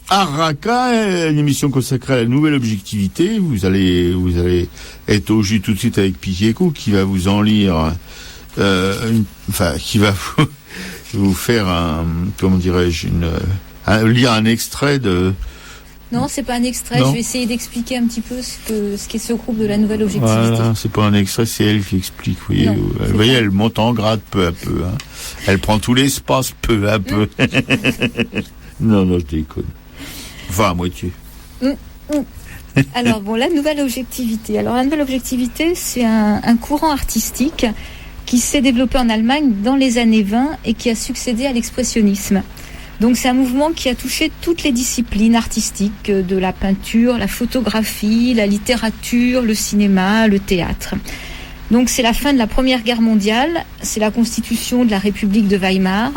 Araka, une émission consacrée à la nouvelle objectivité. Vous allez être au jus tout de suite avec Piqueco qui va vous en lire, qui va vous faire lire un extrait de. Non, c'est pas un extrait. Non. Je vais essayer d'expliquer un petit peu ce qu'est ce groupe de la nouvelle objectivité. Voilà, c'est pas un extrait, c'est elle qui explique. Vous voyez, elle monte en grade peu à peu. Hein. Elle prend tout l'espace peu à peu. Non, je déconne. Enfin, à moitié. Alors, la nouvelle objectivité. Alors, la nouvelle objectivité, c'est un courant artistique qui s'est développé en Allemagne dans les années 20 et qui a succédé à l'expressionnisme. Donc, c'est un mouvement qui a touché toutes les disciplines artistiques, de la peinture, la photographie, la littérature, le cinéma, le théâtre. Donc, c'est la fin de la Première Guerre mondiale, c'est la constitution de la République de Weimar,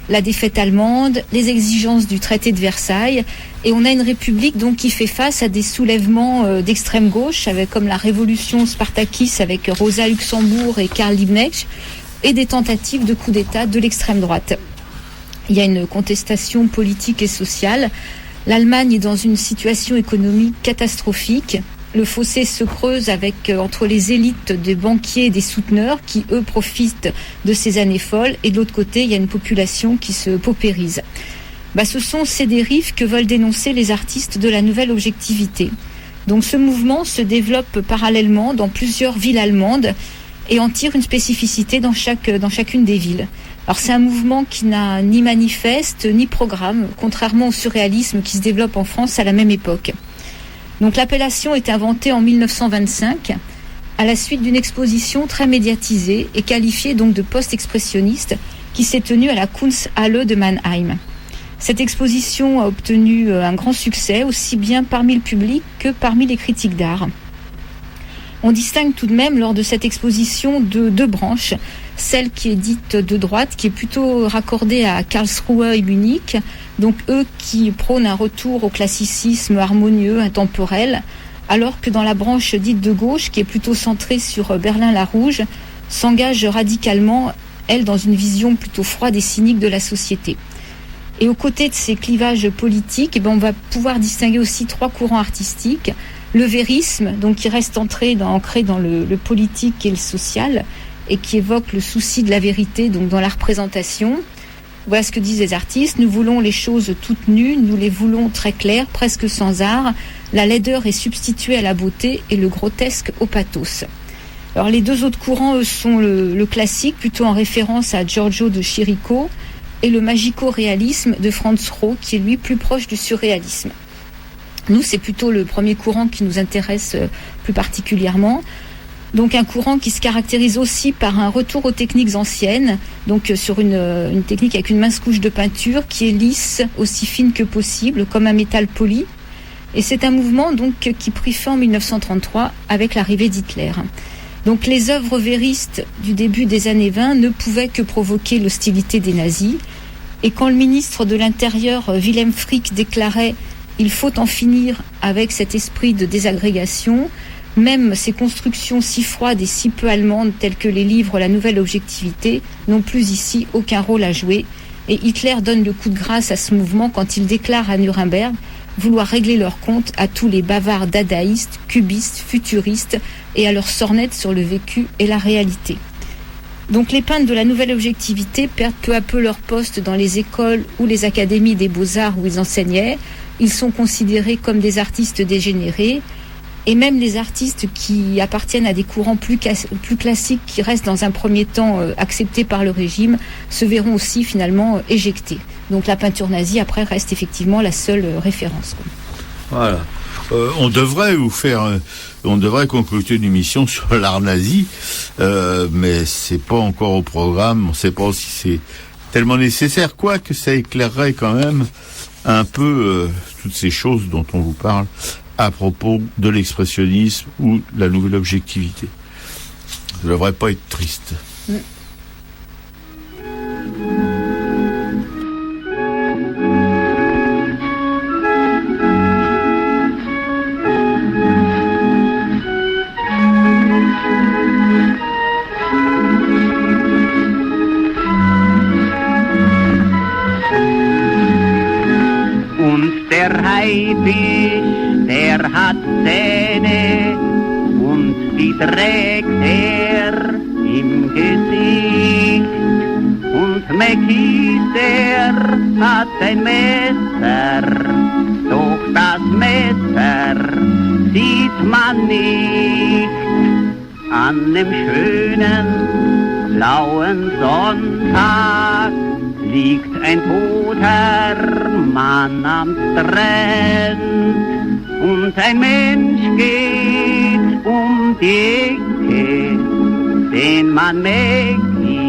la défaite allemande, les exigences du traité de Versailles, et on a une république donc qui fait face à des soulèvements d'extrême gauche, comme la révolution spartakiste avec Rosa Luxembourg et Karl Liebknecht, et des tentatives de coup d'État de l'extrême droite. Il y a une contestation politique et sociale. L'Allemagne est dans une situation économique catastrophique. Le fossé se creuse entre les élites des banquiers et des souteneurs qui, eux, profitent de ces années folles. Et de l'autre côté, il y a une population qui se paupérise. Ce sont ces dérives que veulent dénoncer les artistes de la nouvelle objectivité. Donc ce mouvement se développe parallèlement dans plusieurs villes allemandes et en tire une spécificité dans chacune des villes. Alors c'est un mouvement qui n'a ni manifeste ni programme, contrairement au surréalisme qui se développe en France à la même époque. Donc l'appellation est inventée en 1925 à la suite d'une exposition très médiatisée et qualifiée donc de post-expressionniste qui s'est tenue à la Kunsthalle de Mannheim. Cette exposition a obtenu un grand succès aussi bien parmi le public que parmi les critiques d'art. On distingue tout de même lors de cette exposition deux branches, celle qui est dite de droite, qui est plutôt raccordée à Karlsruhe et Munich, donc eux qui prônent un retour au classicisme harmonieux, intemporel, alors que dans la branche dite de gauche, qui est plutôt centrée sur Berlin-la-Rouge, s'engage radicalement, elle, dans une vision plutôt froide et cynique de la société. Et aux côtés de ces clivages politiques, on va pouvoir distinguer aussi trois courants artistiques. Le vérisme, donc qui reste ancré dans le politique et le social, et qui évoque le souci de la vérité, donc dans la représentation. Voilà ce que disent les artistes. Nous voulons les choses toutes nues, nous les voulons très claires, presque sans art. La laideur est substituée à la beauté et le grotesque au pathos. Alors les deux autres courants, eux, sont le classique, plutôt en référence à Giorgio de Chirico, et le magico-réalisme de Franz Roh, qui est lui plus proche du surréalisme. Nous, c'est plutôt le premier courant qui nous intéresse plus particulièrement. Donc un courant qui se caractérise aussi par un retour aux techniques anciennes, donc sur une technique avec une mince couche de peinture qui est lisse, aussi fine que possible, comme un métal poli. Et c'est un mouvement donc qui prit fin en 1933 avec l'arrivée d'Hitler. Donc les œuvres véristes du début des années 20 ne pouvaient que provoquer l'hostilité des nazis. Et quand le ministre de l'Intérieur, Wilhelm Frick, déclarait « Il faut en finir avec cet esprit de désagrégation », même ces constructions si froides et si peu allemandes telles que les livres La Nouvelle Objectivité n'ont plus ici aucun rôle à jouer. Et Hitler donne le coup de grâce à ce mouvement quand il déclare à Nuremberg vouloir régler leur compte à tous les bavards dadaïstes, cubistes, futuristes et à leurs sornettes sur le vécu et la réalité. Donc les peintres de la Nouvelle Objectivité perdent peu à peu leur poste dans les écoles ou les académies des beaux-arts où ils enseignaient. Ils sont considérés comme des artistes dégénérés. Et même les artistes qui appartiennent à des courants plus classiques, qui restent dans un premier temps acceptés par le régime, se verront aussi finalement éjectés. Donc la peinture nazie, après, reste effectivement la seule référence. Voilà. On devrait conclure une émission sur l'art nazi, mais c'est pas encore au programme. On ne sait pas si c'est tellement nécessaire, quoique ça éclairerait quand même un peu toutes ces choses dont on vous parle à propos de l'expressionnisme ou de la nouvelle objectivité. Ça ne devrait pas être triste. Und der Haifisch, der hat Zähne und die trägt im Gesicht. Und Mäckis, der hat ein Messer, doch das Messer sieht man nicht. An dem schönen, blauen Sonntag liegt ein toter Mann am Strand und ein Mensch geht um die Ecke, den man Mäcki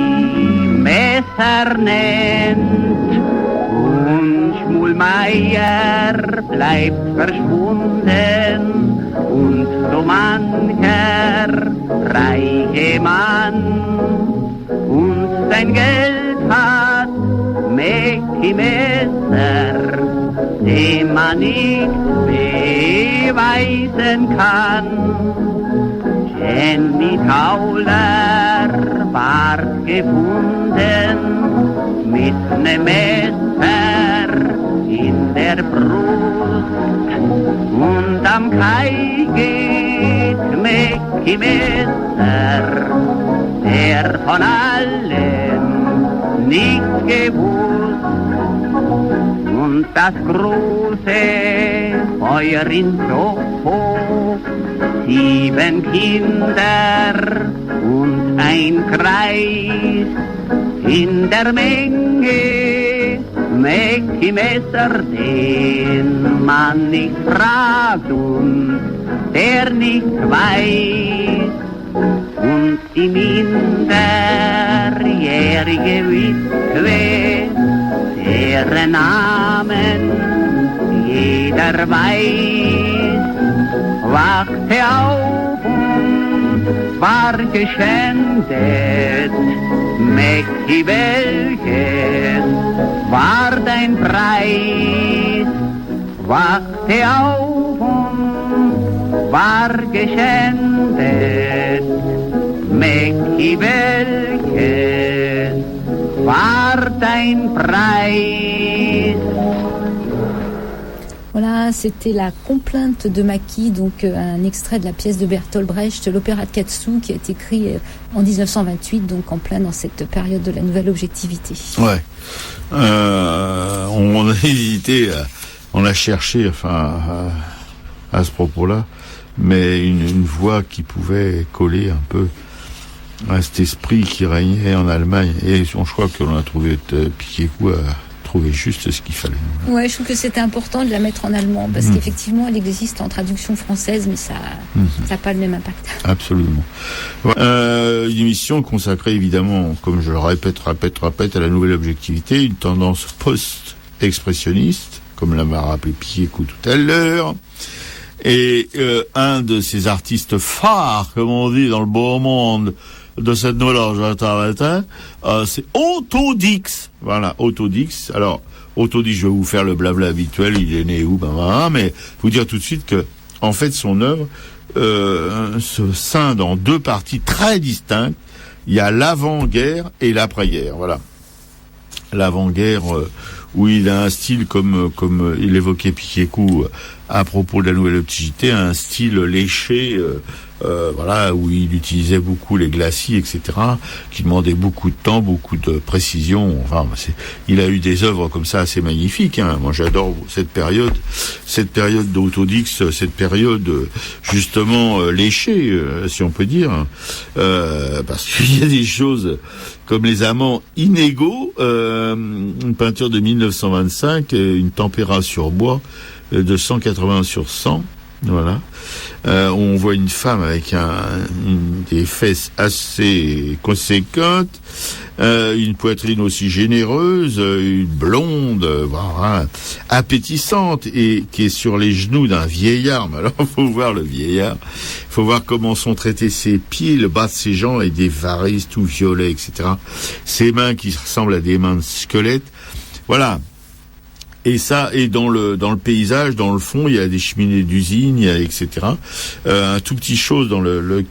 Messer nennt. Und Schmulmeier bleibt verschwunden und so mancher reiche Mann und sein Geld hat Mäcki Messer, dem man nicht beweisen kann. Jenny Tauler ward gefunden mit nem Messer in der Brust und am Kai geht Mäcki Messer, der von allem nicht gewusst. Und das große Feuer in Soho, 7 Kinder und ein Kreis, in der Menge Mäcki Messer, den man nicht fragt und der nicht weiß. Und die minderjährige Witwe, deren Namen jeder weiß, wachte auf und war geschändet. Mäcki, welches war dein Preis? Wachte auf und war geschändet. Mäcki, welches war dein Preis? Voilà, c'était la complainte de Mäcki, donc un extrait de la pièce de Bertolt Brecht, l'opéra de Katsu, qui a été écrit en 1928, donc en plein dans cette période de la nouvelle objectivité. Ouais. On a hésité, on a cherché, enfin, à ce propos-là, mais une voix qui pouvait coller un peu à cet esprit qui régnait en Allemagne. Et je crois que l'on a trouvé Piquet-Coup à trouver juste ce qu'il fallait. Ouais, je trouve que c'était important de la mettre en allemand parce qu'effectivement, elle existe en traduction française, mais ça n'a pas le même impact. Absolument. Une émission consacrée évidemment, comme je le répète, à la nouvelle objectivité, une tendance post-expressionniste, comme l'a rappelé Piquet-Coup tout à l'heure. Et un de ces artistes phares, comme on dit dans le beau monde, de cette nouvelle objectivité, c'est Otto Dix. Voilà, Otto Dix. Alors, Otto Dix, je vais vous faire le blabla habituel, il est né où, mais vous dire tout de suite que, en fait, son œuvre se scinde en 2 parties très distinctes. Il y a l'avant-guerre et l'après-guerre. Voilà. L'avant-guerre, où il a un style comme il évoquait Piquet-Coup à propos de la nouvelle objectivité, un style léché, voilà, où il utilisait beaucoup les glacis, etc., qui demandaient beaucoup de temps, beaucoup de précision. Enfin, il a eu des œuvres comme ça assez magnifiques. Hein. Moi, j'adore cette période d'Otto Dix, cette période justement léchée, si on peut dire, parce qu'il y a des choses comme Les Amants inégaux, une peinture de 1925, une tempéra sur bois de 180 sur 100. Voilà. On voit une femme avec des fesses assez conséquentes, une poitrine aussi généreuse, une blonde, voilà, appétissante, et qui est sur les genoux d'un vieillard. Mais alors, faut voir le vieillard. Faut voir comment sont traités ses pieds, le bas de ses jambes, avec des varices tout violets, etc. Ses mains qui ressemblent à des mains de squelettes. Voilà. Et ça, et dans le paysage, dans le fond, il y a des cheminées d'usine, il y a etc. Un tout petit chose dans le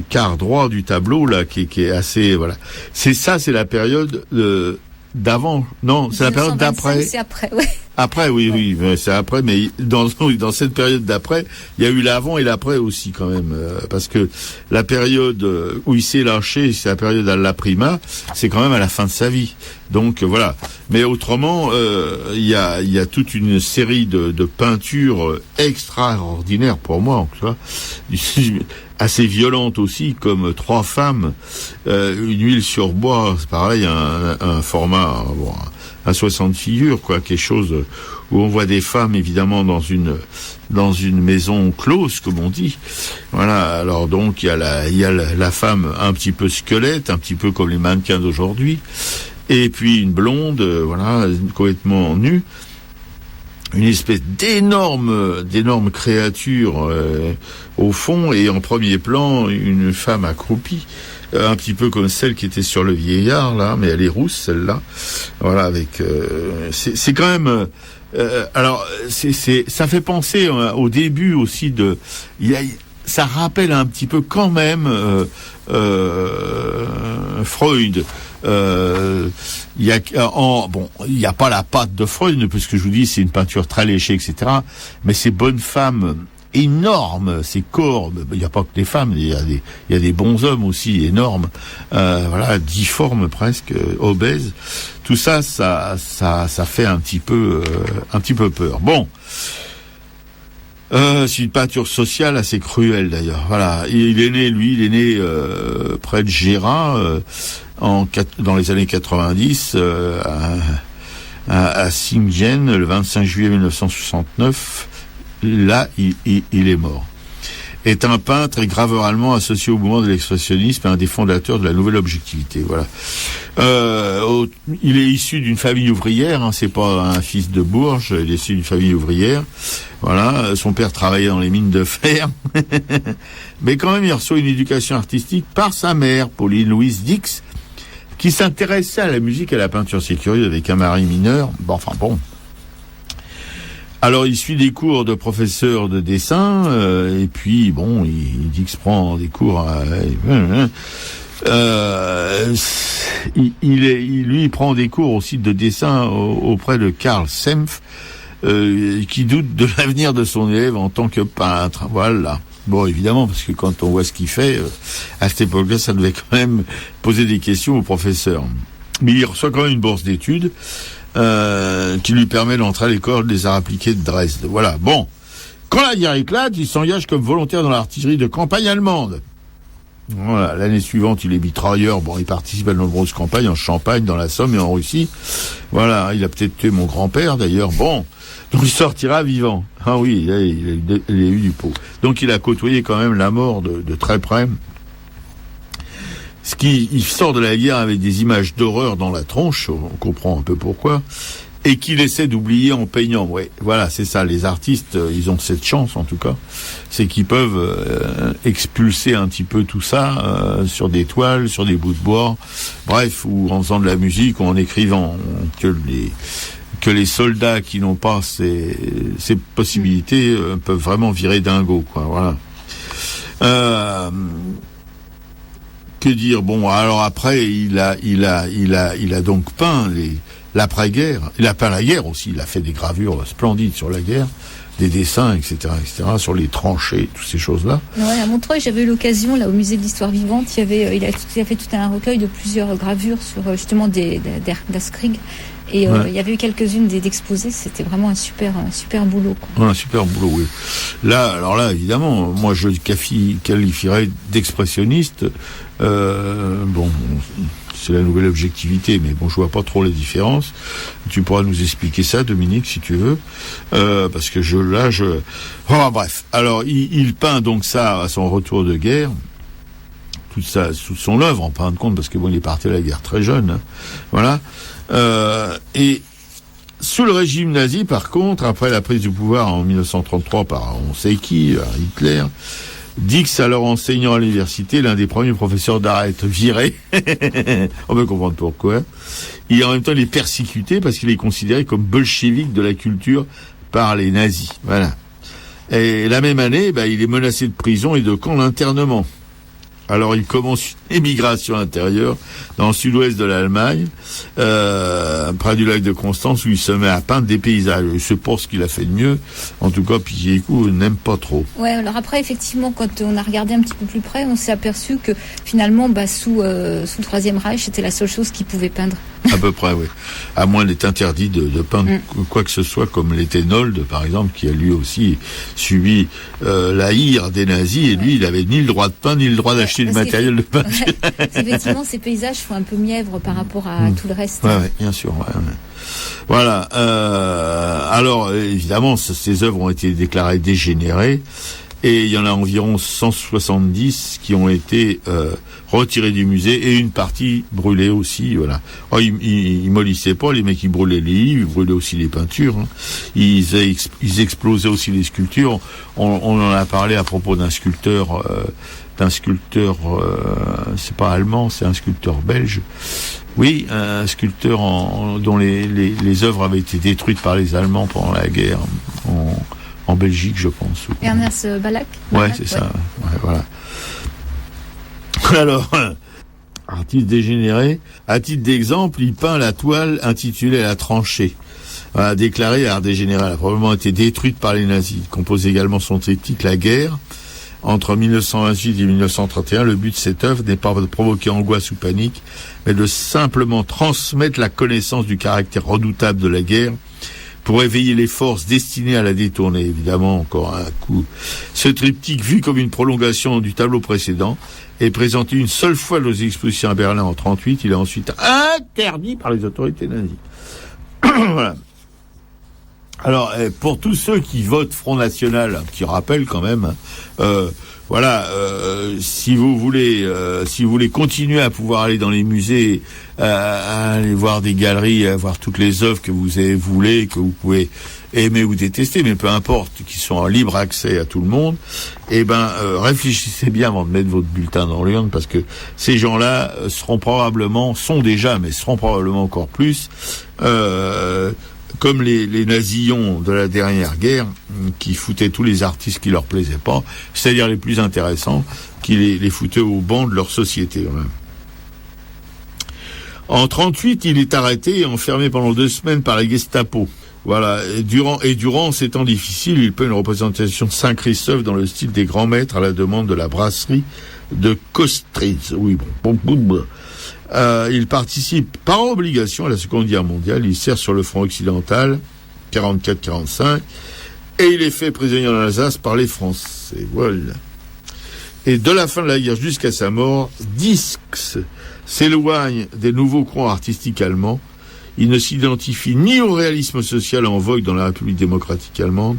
quart droit du tableau là, qui est assez, voilà. C'est la période d'avant. Non, c'est la période d'après. C'est après, ouais. Après, oui, c'est après, mais dans cette période d'après, il y a eu l'avant et l'après aussi quand même, parce que la période où il s'est lâché, c'est la période à la prima, c'est quand même à la fin de sa vie. Donc voilà. Mais autrement, il y a toute une série de peintures extraordinaires pour moi, en tout cas, assez violentes aussi, comme Trois femmes, une huile sur bois, c'est pareil, un format, à 60 figures, quoi, quelque chose où on voit des femmes évidemment dans une maison close, comme on dit. Voilà. Alors donc il y a la femme un petit peu squelette, un petit peu comme les mannequins d'aujourd'hui, et puis une blonde, voilà, complètement nue. Une espèce d'énorme créature au fond, et en premier plan une femme accroupie, un petit peu comme celle qui était sur le vieillard là, mais elle est rousse celle-là. Voilà, avec c'est quand même alors ça fait penser au début aussi ça rappelle un petit peu quand même Freud. Il y a pas la patte de Freud, puisque je vous dis c'est une peinture très léchée, etc. Mais ces bonnes femmes énormes, ces corps, il n'y a pas que des femmes, il y a des bons hommes aussi énormes, voilà, difformes presque, obèses. Tout ça fait un petit peu peur. Bon. C'est une peinture sociale assez cruelle d'ailleurs. Voilà, il est né près de Gera dans les années 90 à Singen le 25 juillet 1969. Là, il est mort. Est un peintre et graveur allemand associé au mouvement de l'expressionnisme et un des fondateurs de la nouvelle objectivité. Voilà. Il est issu d'une famille ouvrière, hein, c'est pas un fils de Bourges, il est issu d'une famille ouvrière. Voilà, son père travaillait dans les mines de fer. Mais quand même, il reçoit une éducation artistique par sa mère, Pauline Louise Dix, qui s'intéressait à la musique et à la peinture. C'est curieux, avec un mari mineur. Bon. Alors, il suit des cours de professeur de dessin, et puis, Dix prend des cours il prend des cours aussi de dessin auprès de Karl Senf, qui doute de l'avenir de son élève en tant que peintre. Voilà. Bon, évidemment, parce que quand on voit ce qu'il fait, à cette époque-là, ça devait quand même poser des questions au professeur. Mais il reçoit quand même une bourse d'études, qui lui permet d'entrer à l'école des arts appliqués de Dresde. Voilà. Bon. Quand la guerre éclate, il s'engage comme volontaire dans l'artillerie de campagne allemande. Voilà. L'année suivante, il est mitrailleur. Bon, il participe à de nombreuses campagnes en Champagne, dans la Somme et en Russie. Voilà. Il a peut-être tué mon grand-père, d'ailleurs. Bon. Donc, il sortira vivant. Ah oui, il a eu du pot. Donc, il a côtoyé quand même la mort de très près. Il sort de la guerre avec des images d'horreur dans la tronche, on comprend un peu pourquoi, et qu'il essaie d'oublier en peignant. Ouais, voilà, c'est ça. Les artistes, ils ont cette chance, en tout cas, c'est qu'ils peuvent expulser un petit peu tout ça sur des toiles, sur des bouts de bois, bref, ou en faisant de la musique, ou en écrivant, que les soldats qui n'ont pas ces possibilités peuvent vraiment virer dingo, quoi. Voilà. Que dire? Bon, alors après, il a donc peint l'après-guerre. Il a peint la guerre aussi. Il a fait des gravures splendides sur la guerre, des dessins, etc., sur les tranchées, toutes ces choses-là. Ouais, à Montreuil, j'avais eu l'occasion, là, au musée de l'histoire vivante, il a fait tout un recueil de plusieurs gravures sur justement d'Askrig. Et il y avait eu quelques-unes d'exposés, c'était vraiment un super boulot, quoi. Ouais, un super boulot, oui. Là, évidemment, moi je le qualifierais d'expressionniste. C'est la nouvelle objectivité, mais bon, je vois pas trop la différence. Tu pourras nous expliquer ça, Dominique, si tu veux, parce que bref. Alors, il peint donc ça à son retour de guerre. Toute son œuvre, en fin de compte, parce que il est parti à la guerre très jeune, hein. Voilà. Et sous le régime nazi, par contre, après la prise du pouvoir en 1933 par on sait qui, Hitler, Dix, alors enseignant à l'université, l'un des premiers professeurs d'art à être viré. On peut comprendre pourquoi. Et en même temps, il est persécuté parce qu'il est considéré comme bolchevique de la culture par les nazis. Voilà. Et la même année, il est menacé de prison et de camp d'internement. Alors il commence une émigration intérieure dans le sud-ouest de l'Allemagne, près du lac de Constance, où il se met à peindre des paysages. C'est pour ce qu'il a fait de mieux. En tout cas, Piquet-Écout n'aime pas trop. Ouais, alors après, effectivement, quand on a regardé un petit peu plus près, on s'est aperçu que finalement, sous le Troisième Reich, c'était la seule chose qu'il pouvait peindre. À peu près, oui. À moins d'être interdit de peindre quoi que ce soit, comme l'était Nold, par exemple, qui a lui aussi subi la hire des nazis, et lui, il avait ni le droit de peindre, ni le droit d'acheter du matériel de peinture. Effectivement, ces paysages font un peu mièvre par rapport à tout le reste. Ouais, bien sûr. Ouais. Voilà. Alors, évidemment, ces œuvres ont été déclarées dégénérées, et il y en a environ 170 qui ont été retirés du musée, et une partie brûlée aussi. Voilà. Oh, ils mollissaient pas, les mecs, ils brûlaient les livres, ils brûlaient aussi les peintures. Hein. Ils explosaient aussi les sculptures. On en a parlé à propos d'un sculpteur, c'est pas allemand, c'est un sculpteur belge. Oui, un sculpteur dont les œuvres avaient été détruites par les Allemands pendant la guerre en Belgique, je pense. Ernest Ballack. Ouais, c'est ça. Ouais, voilà. Alors, artiste dégénéré, à titre d'exemple, il peint la toile intitulée La tranchée. Voilà, déclarée art dégénéré, elle a probablement été détruite par les nazis. Il compose également son triptyque La guerre. Entre 1928 et 1931, le but de cette œuvre n'est pas de provoquer angoisse ou panique, mais de simplement transmettre la connaissance du caractère redoutable de la guerre pour éveiller les forces destinées à la détourner. Évidemment, encore un coup. Ce triptyque, vu comme une prolongation du tableau précédent, est présenté une seule fois dans les expositions à Berlin en 1938. Il est ensuite interdit par les autorités nazies. Voilà. Alors, pour tous ceux qui votent Front National, qui rappellent quand même, si vous voulez continuer à pouvoir aller dans les musées, à aller voir des galeries, à voir toutes les œuvres que vous voulez, que vous pouvez aimer ou détester, mais peu importe, qui sont en libre accès à tout le monde, réfléchissez bien avant de mettre votre bulletin dans l'urne, parce que ces gens-là seront probablement encore plus, comme les nazillons de la dernière guerre, qui foutaient tous les artistes qui leur plaisaient pas, c'est-à-dire les plus intéressants, qui les foutaient au banc de leur société. Voilà. En 1938, il est arrêté et enfermé pendant 2 semaines par la Gestapo. Voilà. Et durant ces temps difficiles, il peint une représentation de Saint-Christophe dans le style des grands maîtres à la demande de la brasserie de Kostritz. Oui, bon. Il participe par obligation à la Seconde Guerre mondiale. Il sert sur le front occidental, 44-45, et il est fait prisonnier en Alsace par les Français. Voilà. Et de la fin de la guerre jusqu'à sa mort, Disques s'éloigne des nouveaux courants artistiques allemands. Il ne s'identifie ni au réalisme social en vogue dans la République démocratique allemande,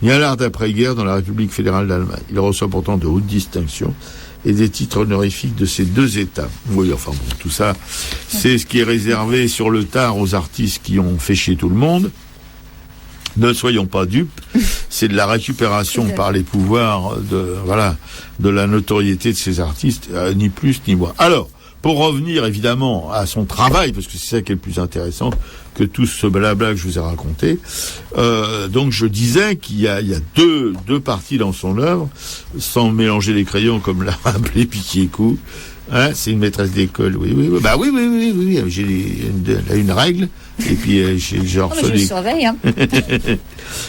ni à l'art d'après-guerre dans la République fédérale d'Allemagne. Il reçoit pourtant de hautes distinctions et des titres honorifiques de ces 2 États. Oui, enfin bon, tout ça, c'est ce qui est réservé sur le tard aux artistes qui ont fait chier tout le monde. Ne soyons pas dupes, c'est de la récupération par les pouvoirs de la notoriété de ces artistes, ni plus ni moins. Alors, pour revenir évidemment à son travail, parce que c'est ça qui est le plus intéressant que tout ce blabla que je vous ai raconté, donc je disais qu'il y a deux parties dans son œuvre, sans mélanger les crayons comme l'a rappelé Piquet-Écout. Hein, c'est une maîtresse d'école, oui. Bah oui, j'ai une règle, et puis j'ai reçu je surveille, hein.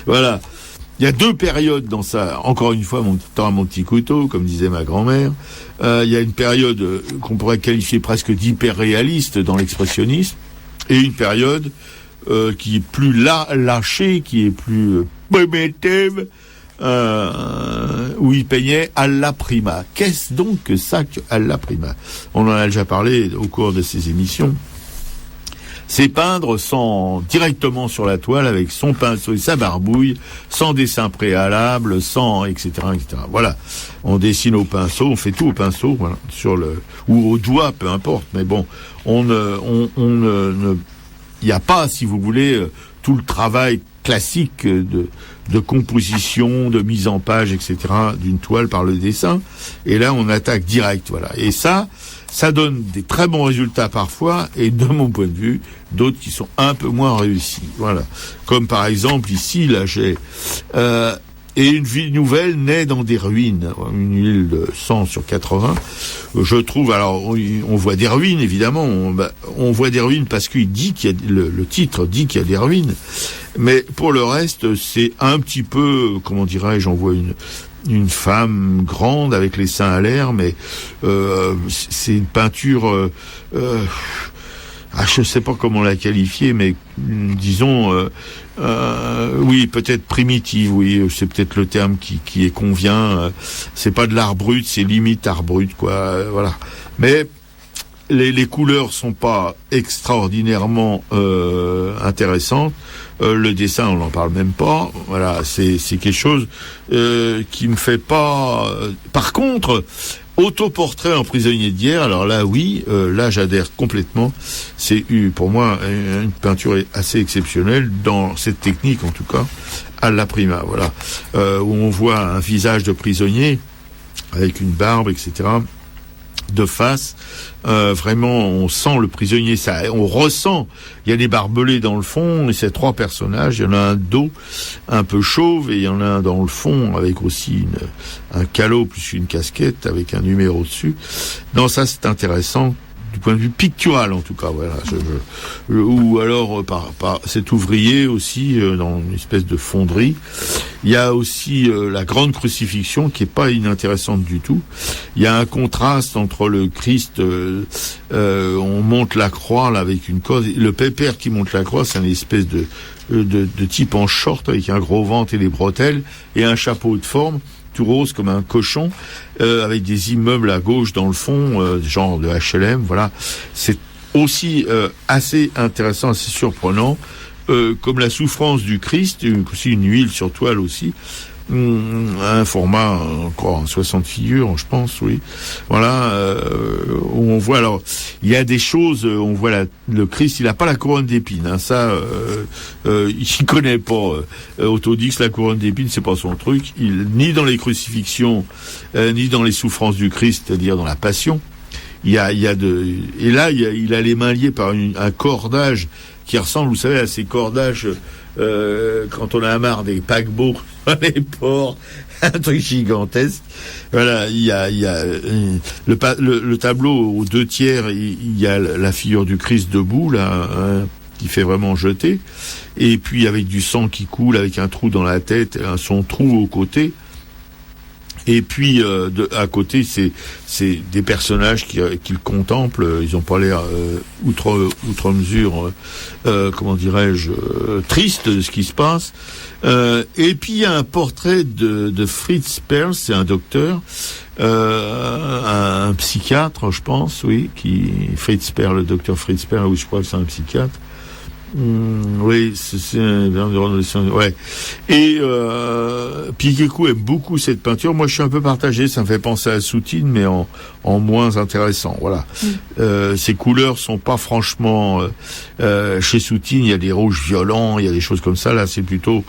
Voilà. Il y a 2 périodes dans ça. Encore une fois, mon petit couteau, comme disait ma grand-mère. Il y a une période qu'on pourrait qualifier presque d'hyper-réaliste dans l'expressionnisme, et une période qui est plus lâchée, qui est plus primitive, où il peignait alla prima. Qu'est-ce donc que ça que alla prima? On en a déjà parlé au cours de ces émissions. C'est peindre directement sur la toile avec son pinceau et sa barbouille, sans dessin préalable, etc. Voilà. On dessine au pinceau, on fait tout au pinceau, voilà, ou au doigt, peu importe. Mais bon, il n'y a pas, si vous voulez, tout le travail classique de composition, de mise en page, etc. d'une toile par le dessin. Et là, on attaque direct, voilà. Et ça donne des très bons résultats parfois, et de mon point de vue, d'autres qui sont un peu moins réussis. Voilà. Comme par exemple ici, là, j'ai Et une vie nouvelle naît dans des ruines, une huile de 100/80. Je trouve, alors on voit des ruines évidemment, on voit des ruines parce qu'il dit qu'il y a le titre dit qu'il y a des ruines, mais pour le reste c'est un petit peu, comment dirais-je, on voit une femme grande avec les seins à l'air, mais c'est une peinture. Je sais pas comment la qualifier, mais disons, oui, peut-être primitive, oui, c'est peut-être le terme qui convient. C'est pas de l'art brut, c'est limite art brut, quoi. Voilà. Mais les couleurs sont pas extraordinairement intéressantes. Le dessin, on n'en parle même pas. Voilà, c'est quelque chose qui me fait pas. Par contre, autoportrait en prisonnier de guerre, alors là, oui, là, j'adhère complètement. C'est pour moi une peinture assez exceptionnelle dans cette technique, en tout cas, à la prima. Voilà, où on voit un visage de prisonnier avec une barbe, etc. de face, vraiment on sent le prisonnier, ça, on ressent, il y a des barbelés dans le fond, et ces trois personnages, il y en a un dos un peu chauve, et il y en a un dans le fond avec aussi un calot plus une casquette avec un numéro dessus. Non, ça c'est intéressant du point de vue pictural, en tout cas, voilà. Ou alors par cet ouvrier aussi dans une espèce de fonderie. Il y a aussi la grande crucifixion qui est pas inintéressante du tout. Il y a un contraste entre le Christ, on monte la croix là avec une corde. Le pépère qui monte la croix, c'est une espèce de type en short avec un gros ventre et des bretelles et un chapeau de forme tout rose comme un cochon, avec des immeubles à gauche dans le fond, genre de HLM, voilà. C'est aussi assez intéressant, assez surprenant, comme la souffrance du Christ, aussi une huile sur toile aussi, un format encore en 60 figures, je pense, oui. Voilà, où on voit, alors, il y a des choses, on voit le Christ, il a pas la couronne d'épines, hein, ça, il connaît pas. Autodix, la couronne d'épines, c'est pas son truc. Ni dans les crucifixions, ni dans les souffrances du Christ, c'est-à-dire dans la Passion. Et là, il a les mains liées par un cordage qui ressemble, vous savez, à ces cordages, quand on a marre des paquebots, les ports, un truc gigantesque. Voilà, il y a le tableau aux 2/3, il y a la figure du Christ debout, là, qui fait vraiment jeter. Et puis, avec du sang qui coule, avec un trou dans la tête, son trou au côté. Et puis à côté, c'est des personnages qui le contemplent. Ils ont pas l'air outre mesure, comment dirais-je, triste de ce qui se passe. Et puis il y a un portrait de Fritz Perls, c'est un docteur, un psychiatre, je pense, oui, Fritz Perls, le docteur Fritz Perls, oui, je crois que c'est un psychiatre. Oui, c'est ouais. Et Piquekou aime beaucoup cette peinture. Moi, je suis un peu partagé. Ça me fait penser à Soutine, mais en moins intéressant. Voilà. Ces couleurs sont pas franchement. Chez Soutine, il y a des rouges violents, il y a des choses comme ça. Là, c'est plutôt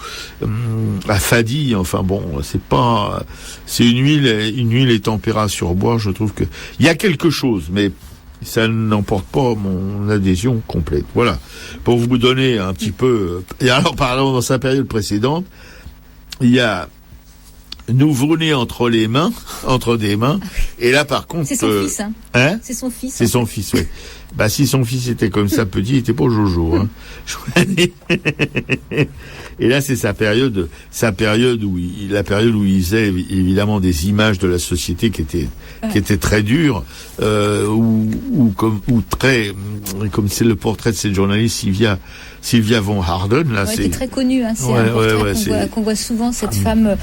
affadi. Enfin bon, c'est pas. C'est une huile et tempéra sur bois. Je trouve que il y a quelque chose, mais ça n'emporte pas mon adhésion complète. Voilà. Pour vous donner un petit peu... Et alors, parlons dans sa période précédente, il y a Nouveau-né entre des mains, et là, par contre... C'est son fils, hein. Hein? C'est son fils. C'est son fils, oui. Bah, si son fils était comme ça petit, il était pas Jojo, hein. Et là, c'est la période où il faisait évidemment des images de la société qui étaient très dures, comme c'est le portrait de cette journaliste Sylvia von Harden, là, c'est très connu, hein. C'est un portrait qu'on voit souvent, cette femme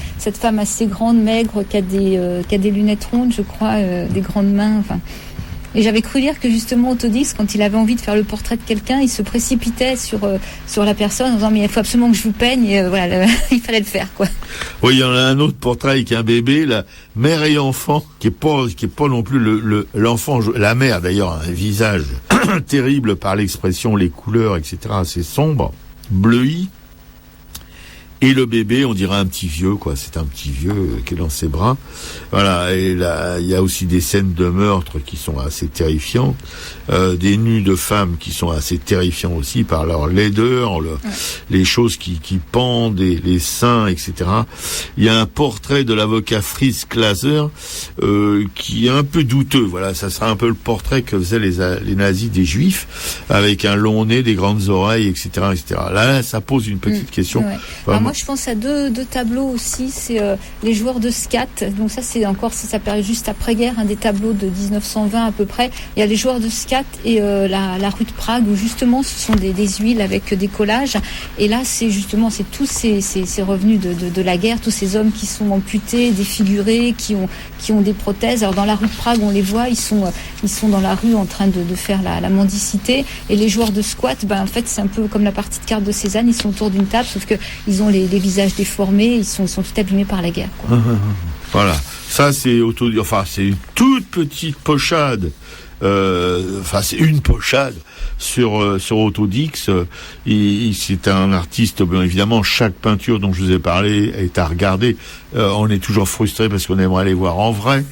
assez grande, maigre, qui a des lunettes rondes, je crois, des grandes mains, enfin. Et j'avais cru lire que justement Autodix, quand il avait envie de faire le portrait de quelqu'un, il se précipitait sur la personne en disant mais il faut absolument que je vous peigne, et voilà, il fallait le faire, quoi. Oui, il y en a un autre portrait avec un bébé, la mère et enfant, qui est pas non plus l'enfant, la mère d'ailleurs, a un visage terrible par l'expression, les couleurs, etc., assez sombre, bleui. Et le bébé, on dirait un petit vieux, quoi. C'est un petit vieux qui est dans ses bras. Voilà. Et là, il y a aussi des scènes de meurtre qui sont assez terrifiantes, des nus de femmes qui sont assez terrifiants aussi par leur laideur, les choses qui pendent, les seins, etc. Il y a un portrait de l'avocat Fritz Glaser qui est un peu douteux. Voilà, ça sera un peu le portrait que faisaient les nazis des Juifs, avec un long nez, des grandes oreilles, etc., etc. Là, ça pose une petite question. Ouais. Moi, je pense à deux tableaux aussi. C'est les joueurs de scat. Donc ça, c'est encore ça paraît juste après-guerre, des tableaux de 1920 à peu près. Il y a les joueurs de scat et la rue de Prague où justement ce sont des huiles avec des collages. Et là, c'est tous ces revenus de la guerre, tous ces hommes qui sont amputés, défigurés, qui ont des prothèses. Alors dans la rue de Prague, on les voit, ils sont dans la rue en train de faire la mendicité. Et les joueurs de squat, en fait, c'est un peu comme la partie de cartes de Cézanne. Ils sont autour d'une table, sauf que ils ont les visages déformés, ils sont tout abîmés par la guerre, quoi. Voilà, ça c'est c'est une toute petite pochade. C'est une pochade sur Autodix. C'est un artiste, bien évidemment, chaque peinture dont je vous ai parlé est à regarder. On est toujours frustré parce qu'on aimerait les voir en vrai,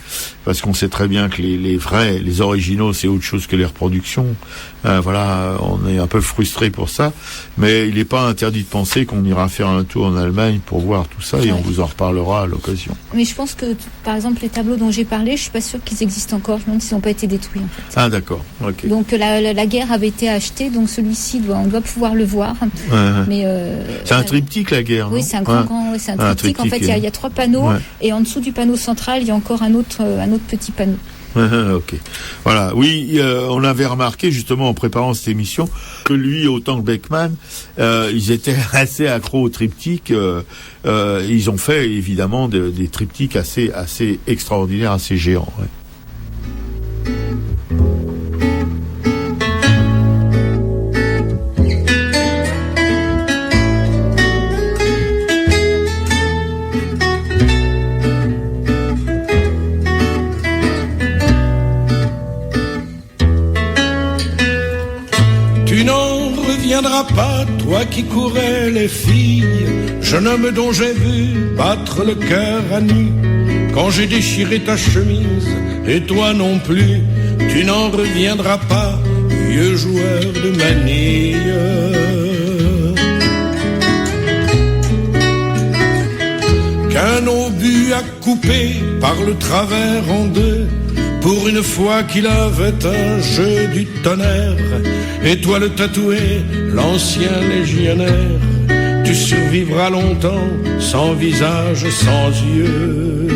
parce qu'on sait très bien que les originaux, c'est autre chose que les reproductions. Voilà, on est un peu frustré pour ça, mais il n'est pas interdit de penser qu'on ira faire un tour en Allemagne pour voir tout ça, et on vous en reparlera à l'occasion. Mais je pense que, par exemple, les tableaux dont j'ai parlé, je suis pas sûre qu'ils existent encore. Je me demande s'ils n'ont pas été détruits, en fait. Ah, d'accord. Okay. Donc la guerre avait été achetée, donc celui-ci on doit pouvoir le voir. Mais c'est un triptyque, la guerre. Oui, c'est un grand, c'est un triptyque. En fait, il y a 3 panneaux, et en dessous du panneau central, il y a encore un autre petit panneau. Ok. Voilà. Oui, on avait remarqué justement en préparant cette émission que lui, autant que Beckmann, ils étaient assez accros au triptyque. Ils ont fait évidemment des triptyques assez extraordinaires, assez géants. Ouais. Pas, toi qui courais les filles, jeune homme dont j'ai vu battre le cœur à nu, quand j'ai déchiré ta chemise, et toi non plus, tu n'en reviendras pas, vieux joueur de manille. Qu'un obus a coupé par le travers en deux, pour une fois qu'il avait un jeu du tonnerre, et toi le tatoué, l'ancien légionnaire, tu survivras longtemps, sans visage, sans yeux.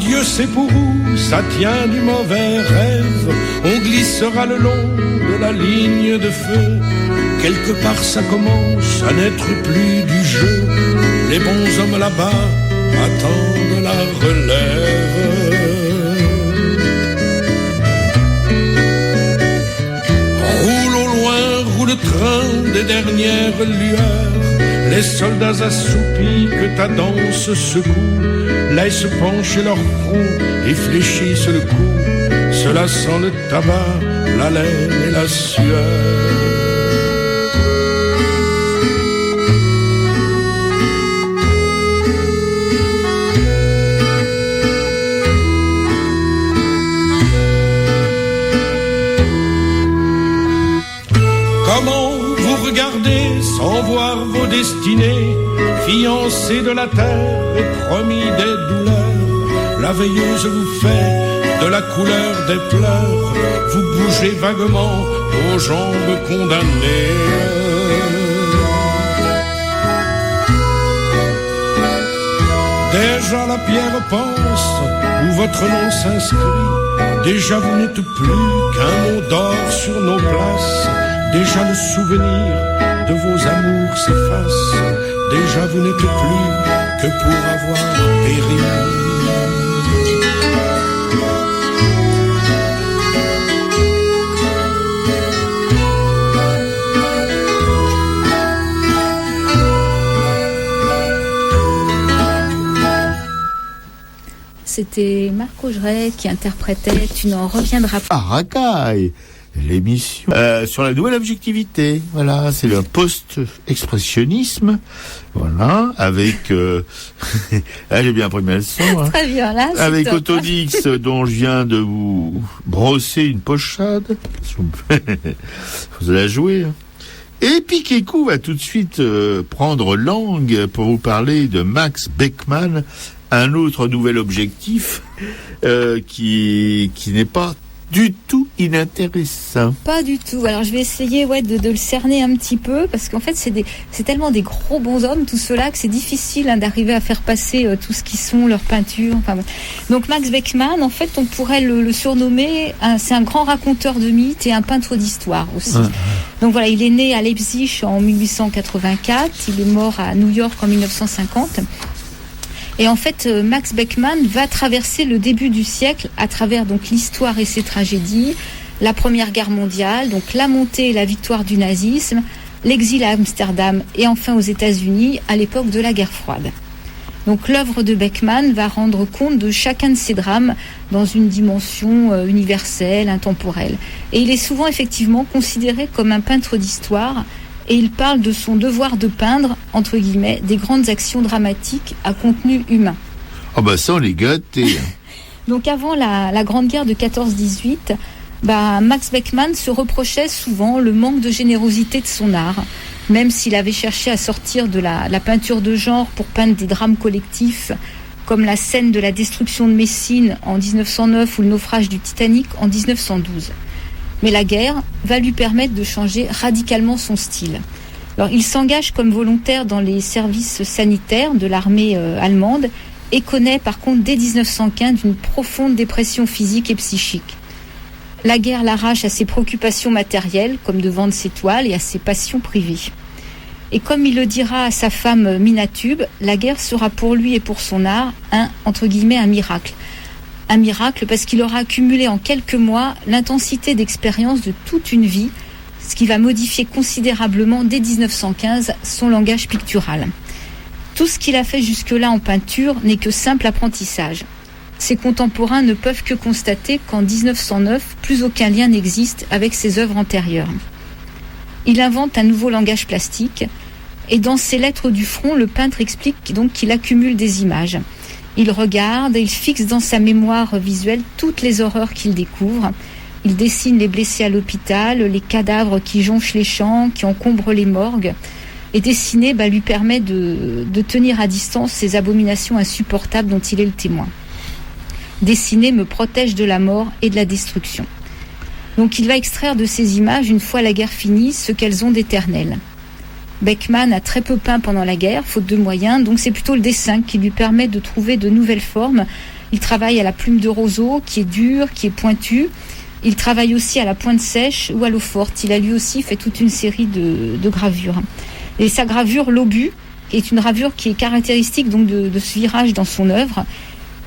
Dieu sait pour où, ça tient du mauvais rêve. On glissera le long de la ligne de feu. Quelque part ça commence à n'être plus du jeu. Les bons hommes là-bas attendent la relève. Roule au loin, roule le train des dernières lueurs. Les soldats assoupis que ta danse secoue laissent pencher leur front et fléchissent le cou. Cela sent le tabac, la laine et la sueur. Comment vous regardez sans voir vos destinées, fiancés de la terre et promis des douleurs? La veilleuse vous fait de la couleur des pleurs, vous bougez vaguement aux jambes condamnées. Déjà la pierre pense où votre nom s'inscrit, déjà vous n'êtes plus qu'un mot d'or sur nos places. Déjà le souvenir de vos amours s'efface. Déjà vous n'êtes plus que pour avoir péri. c'était Marc Augeret qui interprétait « Tu n'en reviendras pas ». Ah, Racaille, l'émission sur la nouvelle objectivité. Voilà, c'est le post-expressionnisme. Voilà, avec... j'ai bien pris ma leçon. Hein. Très bien, là, c'est avec top. Autodix, dont je viens de vous brosser une pochade. Vous allez la jouer. Hein. Et puis Kékou va tout de suite prendre langue pour vous parler de Max Beckmann, un autre nouvel objectif qui n'est pas du tout inintéressant. Pas du tout. Alors je vais essayer de le cerner un petit peu, parce qu'en fait c'est tellement des gros bonshommes tout cela que c'est difficile d'arriver à faire passer tout ce qui sont leurs peintures. Enfin, bon. Donc Max Beckmann, en fait on pourrait le surnommer, c'est un grand raconteur de mythes et un peintre d'histoire aussi. Donc voilà, il est né à Leipzig en 1884, il est mort à New York en 1950. Et en fait, Max Beckmann va traverser le début du siècle à travers donc l'histoire et ses tragédies, la Première Guerre mondiale, donc la montée et la victoire du nazisme, l'exil à Amsterdam et enfin aux États-Unis à l'époque de la guerre froide. Donc l'œuvre de Beckmann va rendre compte de chacun de ces drames dans une dimension universelle, intemporelle. Et il est souvent effectivement considéré comme un peintre d'histoire. Et il parle de son devoir de peindre, entre guillemets, des grandes actions dramatiques à contenu humain. Ah bah ça, on est gâtés. Donc avant la Grande Guerre de 14-18, Max Beckmann se reprochait souvent le manque de générosité de son art, même s'il avait cherché à sortir de la peinture de genre pour peindre des drames collectifs, comme la scène de la destruction de Messine en 1909 ou le naufrage du Titanic en 1912. Mais la guerre va lui permettre de changer radicalement son style. Alors, il s'engage comme volontaire dans les services sanitaires de l'armée allemande et connaît par contre dès 1915 une profonde dépression physique et psychique. La guerre l'arrache à ses préoccupations matérielles, comme de vendre ses toiles, et à ses passions privées. Et comme il le dira à sa femme Minatube, la guerre sera pour lui et pour son art entre guillemets, un miracle. Un miracle parce qu'il aura accumulé en quelques mois l'intensité d'expérience de toute une vie, ce qui va modifier considérablement dès 1915 son langage pictural. Tout ce qu'il a fait jusque-là en peinture n'est que simple apprentissage. Ses contemporains ne peuvent que constater qu'en 1909, plus aucun lien n'existe avec ses œuvres antérieures. Il invente un nouveau langage plastique et dans ses lettres du front, le peintre explique donc qu'il accumule des images. Il regarde et il fixe dans sa mémoire visuelle toutes les horreurs qu'il découvre. Il dessine les blessés à l'hôpital, les cadavres qui jonchent les champs, qui encombrent les morgues. Et dessiner lui permet de tenir à distance ces abominations insupportables dont il est le témoin. Dessiner me protège de la mort et de la destruction. Donc il va extraire de ces images, une fois la guerre finie, ce qu'elles ont d'éternel. Beckmann a très peu peint pendant la guerre, faute de moyens, donc c'est plutôt le dessin qui lui permet de trouver de nouvelles formes. Il travaille à la plume de roseau, qui est dure, qui est pointue. Il travaille aussi à la pointe sèche ou à l'eau forte. Il a lui aussi fait toute une série de gravures. Et sa gravure L'Obus est une gravure qui est caractéristique donc de ce virage dans son œuvre.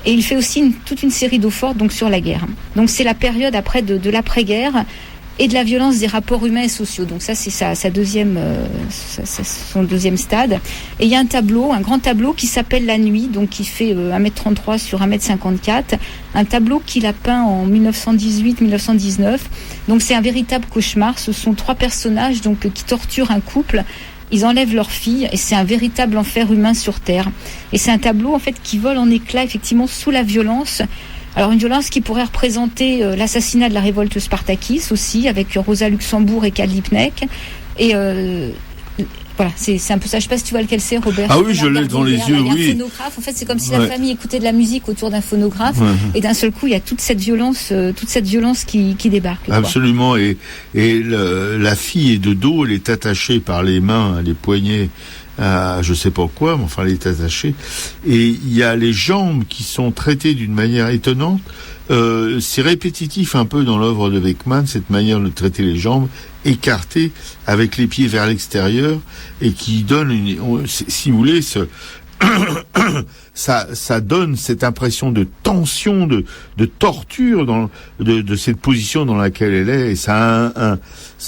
Et il fait aussi toute une série d'eau forte donc sur la guerre. Donc c'est la période après de l'après-guerre et de la violence des rapports humains et sociaux. Donc ça, c'est son deuxième stade. Et il y a un grand tableau qui s'appelle La Nuit, donc qui fait 1m33 sur 1m54. Un tableau qu'il a peint en 1918-1919. Donc c'est un véritable cauchemar. Ce sont 3 personnages donc qui torturent un couple. Ils enlèvent leur fille et c'est un véritable enfer humain sur Terre. Et c'est un tableau en fait qui vole en éclats effectivement sous la violence. Alors une violence qui pourrait représenter l'assassinat de la révolte Spartakis aussi, avec Rosa Luxembourg et Karl Liebknecht. Et voilà, c'est un peu ça. Je sais pas si tu vois lequel c'est, Robert. Ah oui, je l'ai devant les yeux, oui. Un phonographe. En fait, c'est comme si la famille écoutait de la musique autour d'un phonographe. Ouais. Et d'un seul coup, il y a toute cette violence qui débarque. Absolument. Quoi. Et la fille est de dos, elle est attachée par les mains, les poignets. Je sais pas quoi, mais enfin elle est attachée. Et il y a les jambes qui sont traitées d'une manière étonnante. C'est répétitif un peu dans l'œuvre de Beckmann, cette manière de traiter les jambes écartées avec les pieds vers l'extérieur et qui donne si vous voulez, ça donne cette impression de tension, de torture de cette position dans laquelle elle est, et ça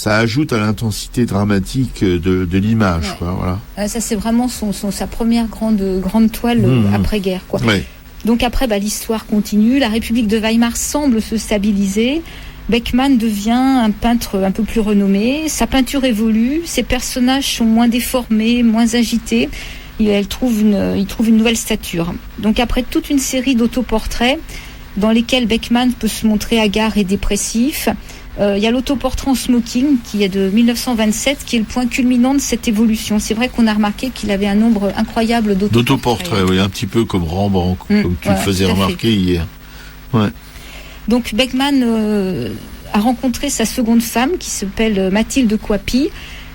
ajoute à l'intensité dramatique de l'image. Ouais. Quoi, voilà. Ça c'est vraiment sa première grande toile après-guerre, quoi. Ouais. Donc après, l'histoire continue. La République de Weimar semble se stabiliser. Beckmann devient un peintre un peu plus renommé. Sa peinture évolue. Ses personnages sont moins déformés, moins agités. Il trouve une nouvelle stature. Donc après toute une série d'autoportraits dans lesquels Beckmann peut se montrer hagard et dépressif, il y a l'autoportrait en smoking qui est de 1927, qui est le point culminant de cette évolution. C'est vrai qu'on a remarqué qu'il avait un nombre incroyable d'autoportraits. Oui, un petit peu comme Rembrandt, comme tu le faisais remarquer hier. Ouais. Donc Beckmann a rencontré sa seconde femme qui s'appelle Mathilde Coipy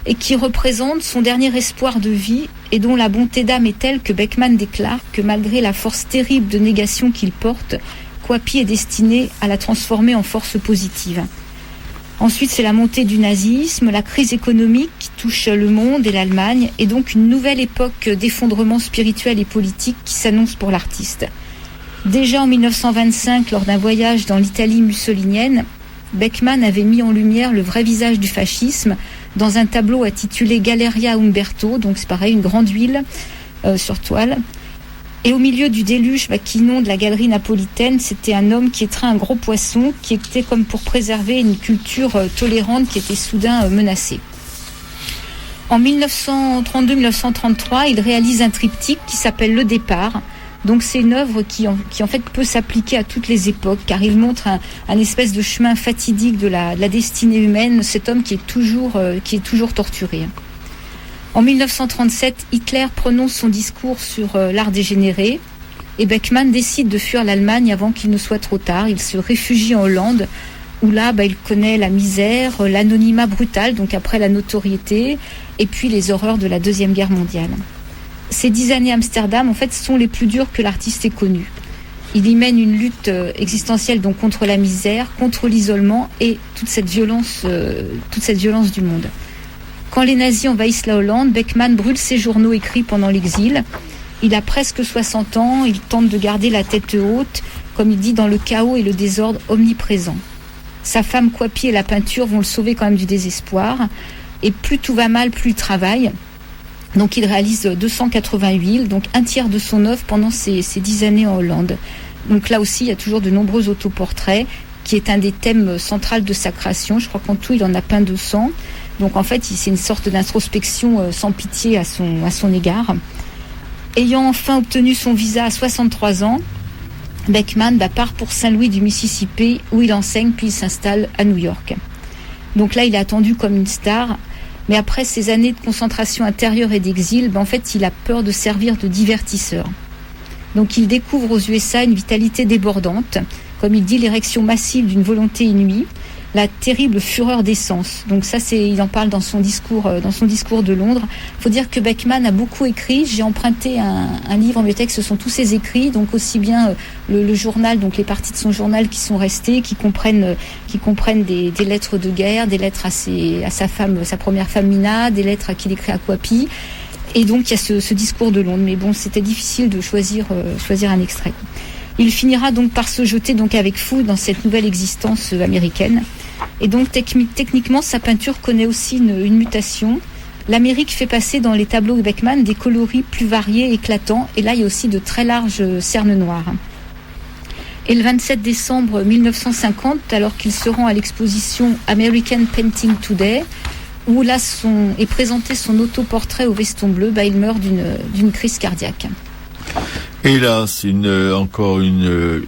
et qui représente son dernier espoir de vie et dont la bonté d'âme est telle que Beckmann déclare que malgré la force terrible de négation qu'il porte, Coipy est destiné à la transformer en force positive. Ensuite, c'est la montée du nazisme, la crise économique qui touche le monde et l'Allemagne, et donc une nouvelle époque d'effondrement spirituel et politique qui s'annonce pour l'artiste. Déjà en 1925, lors d'un voyage dans l'Italie mussolinienne, Beckmann avait mis en lumière le vrai visage du fascisme dans un tableau intitulé Galleria Umberto, donc c'est pareil, une grande huile sur toile. Et au milieu du déluge qui inonde la galerie napolitaine, c'était un homme qui étreint un gros poisson, qui était comme pour préserver une culture tolérante qui était soudain menacée. En 1932-1933, il réalise un triptyque qui s'appelle Le Départ. Donc c'est une œuvre qui en fait peut s'appliquer à toutes les époques, car il montre un espèce de chemin fatidique de la destinée humaine, cet homme qui est toujours torturé. En 1937, Hitler prononce son discours sur l'art dégénéré et Beckmann décide de fuir l'Allemagne avant qu'il ne soit trop tard. Il se réfugie en Hollande où là, il connaît la misère, l'anonymat brutal, donc après la notoriété, et puis les horreurs de la Deuxième Guerre mondiale. Ces 10 années à Amsterdam, en fait, sont les plus dures que l'artiste ait connues. Il y mène une lutte existentielle donc contre la misère, contre l'isolement et toute cette violence du monde. Quand les nazis envahissent la Hollande, Beckmann brûle ses journaux écrits pendant l'exil. Il a presque 60 ans, il tente de garder la tête haute, comme il dit, dans le chaos et le désordre omniprésent. Sa femme Coipy et la peinture vont le sauver quand même du désespoir. Et plus tout va mal, plus il travaille. Donc il réalise 280 huiles, donc un tiers de son œuvre pendant ces 10 années en Hollande. Donc là aussi, il y a toujours de nombreux autoportraits, qui est un des thèmes centraux de sa création. Je crois qu'en tout, il en a peint 200. Donc en fait, c'est une sorte d'introspection sans pitié à son égard. Ayant enfin obtenu son visa à 63 ans, Beckmann part pour Saint-Louis du Mississippi où il enseigne puis il s'installe à New York. Donc là, il est attendu comme une star, mais après ces années de concentration intérieure et d'exil, en fait, il a peur de servir de divertisseur. Donc il découvre aux USA une vitalité débordante, comme il dit, l'érection massive d'une volonté inouïe, la terrible fureur des sens. Donc ça, il en parle dans son discours de Londres. Il faut dire que Beckmann a beaucoup écrit. J'ai emprunté un livre en bibliothèque, ce sont tous ses écrits, donc aussi bien le journal, donc les parties de son journal qui sont restées, qui comprennent des lettres de guerre, des lettres à sa femme, sa première femme Mina, des lettres qu'il écrit à Coipy. Et donc il y a ce discours de Londres. Mais bon, c'était difficile de choisir un extrait. Il finira donc par se jeter donc avec fougue dans cette nouvelle existence américaine. Et donc techniquement, sa peinture connaît aussi une mutation. L'Amérique fait passer dans les tableaux de Beckmann des coloris plus variés, éclatants. Et là, il y a aussi de très larges cernes noires. Et le 27 décembre 1950, alors qu'il se rend à l'exposition American Painting Today, où là est présenté son autoportrait au veston bleu, il meurt d'une crise cardiaque. Et là, c'est encore une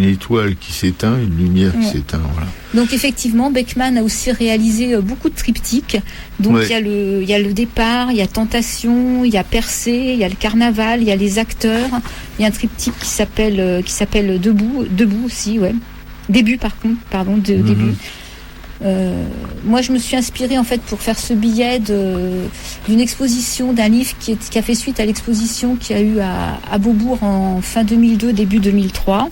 étoile qui s'éteint, une lumière qui s'éteint. Voilà. Donc effectivement, Beckmann a aussi réalisé beaucoup de triptyques. Donc il y a le départ, il y a Tentation, il y a Percée, il y a le Carnaval, il y a les acteurs. Il y a un triptyque qui s'appelle Debout aussi, ouais. Début. Moi, je me suis inspirée en fait pour faire ce billet d'une exposition, d'un livre qui a fait suite à l'exposition qu'il y a eu à Beaubourg en fin 2002, début 2003.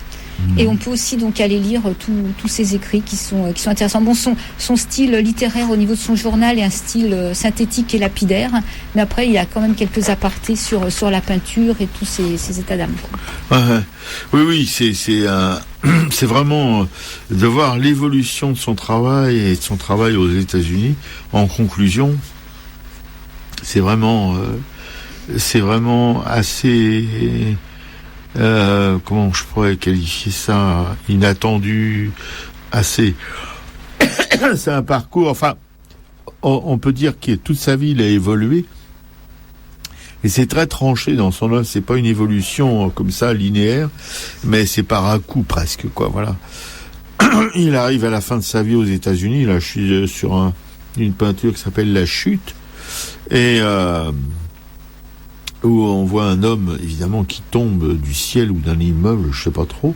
Et on peut aussi donc aller lire tous ses écrits qui sont intéressants. Bon, son style littéraire au niveau de son journal est un style synthétique et lapidaire, mais après il y a quand même quelques apartés sur la peinture et tous ses états d'âme. Oui, c'est vraiment de voir l'évolution de son travail et de son travail aux États-Unis. En conclusion, c'est vraiment assez comment je pourrais qualifier ça, inattendu, assez. C'est un parcours, enfin, on peut dire que toute sa vie il a évolué. Et c'est très tranché dans son œuvre, c'est pas une évolution comme ça linéaire, mais c'est par un coup presque, quoi, voilà. Il arrive à la fin de sa vie aux États-Unis, là je suis sur une peinture qui s'appelle La Chute, et où on voit un homme évidemment qui tombe du ciel ou d'un immeuble, je sais pas trop,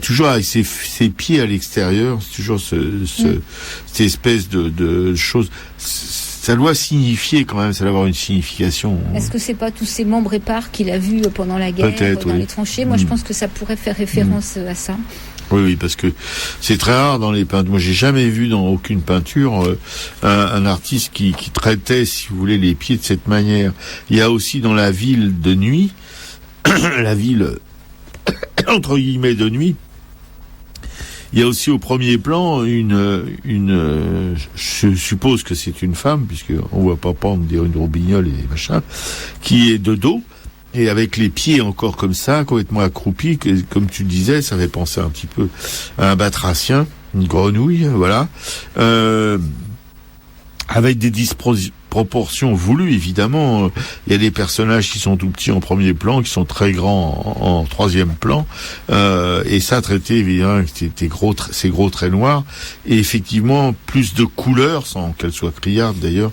toujours avec ses pieds à l'extérieur, c'est toujours cette espèce de chose. Ça doit signifier quand même, ça doit avoir une signification. Est-ce que c'est pas tous ces membres épars qu'il a vus pendant la guerre, dans les tranchées? Moi, je pense que ça pourrait faire référence à ça. Oui, parce que c'est très rare dans les peintures. Moi, j'ai jamais vu dans aucune peinture un artiste qui traitait, si vous voulez, les pieds de cette manière. Il y a aussi dans la ville de nuit, la ville entre guillemets de nuit, il y a aussi au premier plan je suppose que c'est une femme, puisque on voit pas pendre une robignole et machin, qui est de dos, et avec les pieds encore comme ça, complètement accroupis, que, comme tu disais, ça fait penser un petit peu à un batracien, une grenouille, voilà, avec des disproportions voulues, évidemment. Il y a des personnages qui sont tout petits en premier plan, qui sont très grands en troisième plan, et ça traité évidemment avec ces gros traits noirs, et effectivement plus de couleurs, sans qu'elle soit criarde d'ailleurs,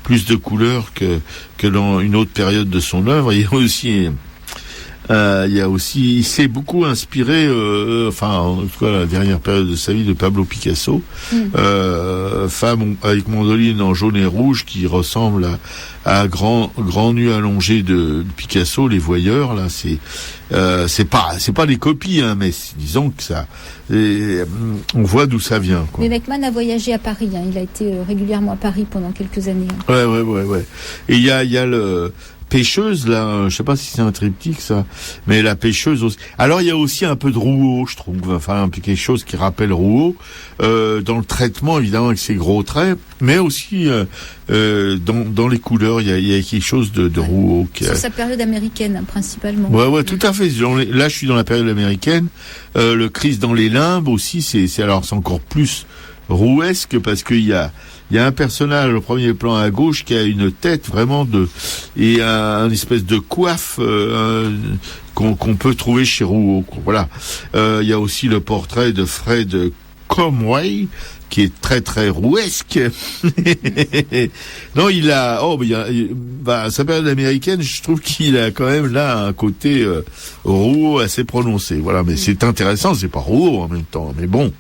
plus de couleurs que dans une autre période de son œuvre. Il y a aussi, il s'est beaucoup inspiré, en tout cas la dernière période de sa vie, de Pablo Picasso, femme avec mandoline en jaune et rouge, qui ressemble à grand nu allongé de Picasso, Les Voyeurs. Là, c'est pas des copies, hein, mais disons que ça, on voit d'où ça vient, quoi. Mais Beckman a voyagé à Paris, hein, il a été régulièrement à Paris pendant quelques années. Hein. Ouais. Et il y a le Pêcheuse, là, je sais pas si c'est un triptyque, ça, mais la Pêcheuse aussi. Alors, il y a aussi un peu de Rouault, je trouve, enfin, un peu quelque chose qui rappelle Rouault, dans le traitement, évidemment, avec ses gros traits, mais aussi, dans les couleurs, il y a quelque chose de Rouault. Sur sa période américaine, hein, principalement. Ouais, tout à fait. Là, je suis dans la période américaine. Le Christ dans les limbes aussi, c'est encore plus rouesque, parce qu'il y a un personnage au premier plan à gauche qui a une tête vraiment et un espèce de coiffe qu'on peut trouver chez Rouault. Voilà. Il y a aussi le portrait de Fred Comway qui est très très rouesque. Non, sa période américaine, je trouve qu'il a quand même là un côté Rouault assez prononcé. Voilà, mais c'est intéressant, c'est pas Rouault en même temps, mais bon,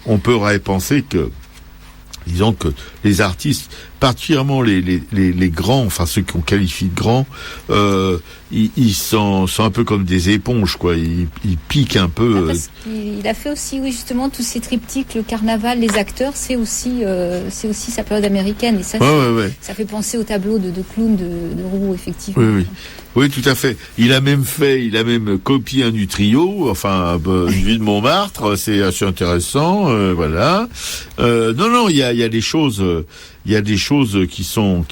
on pourrait penser que, disons que les artistes, particulièrement les grands, enfin ceux qu'on qualifie de grands, ils sont un peu comme des éponges, quoi. Ils piquent un peu. Parce qu'il a fait aussi, oui, justement, tous ces triptyques, le carnaval, les acteurs, c'est aussi sa période américaine. Et ça, ça fait penser au tableau de clown de Rouault, effectivement. Oui, tout à fait. Il a même copié un du trio, enfin, une vie de Montmartre, c'est assez intéressant, voilà. Non, il y a des choses, qui sont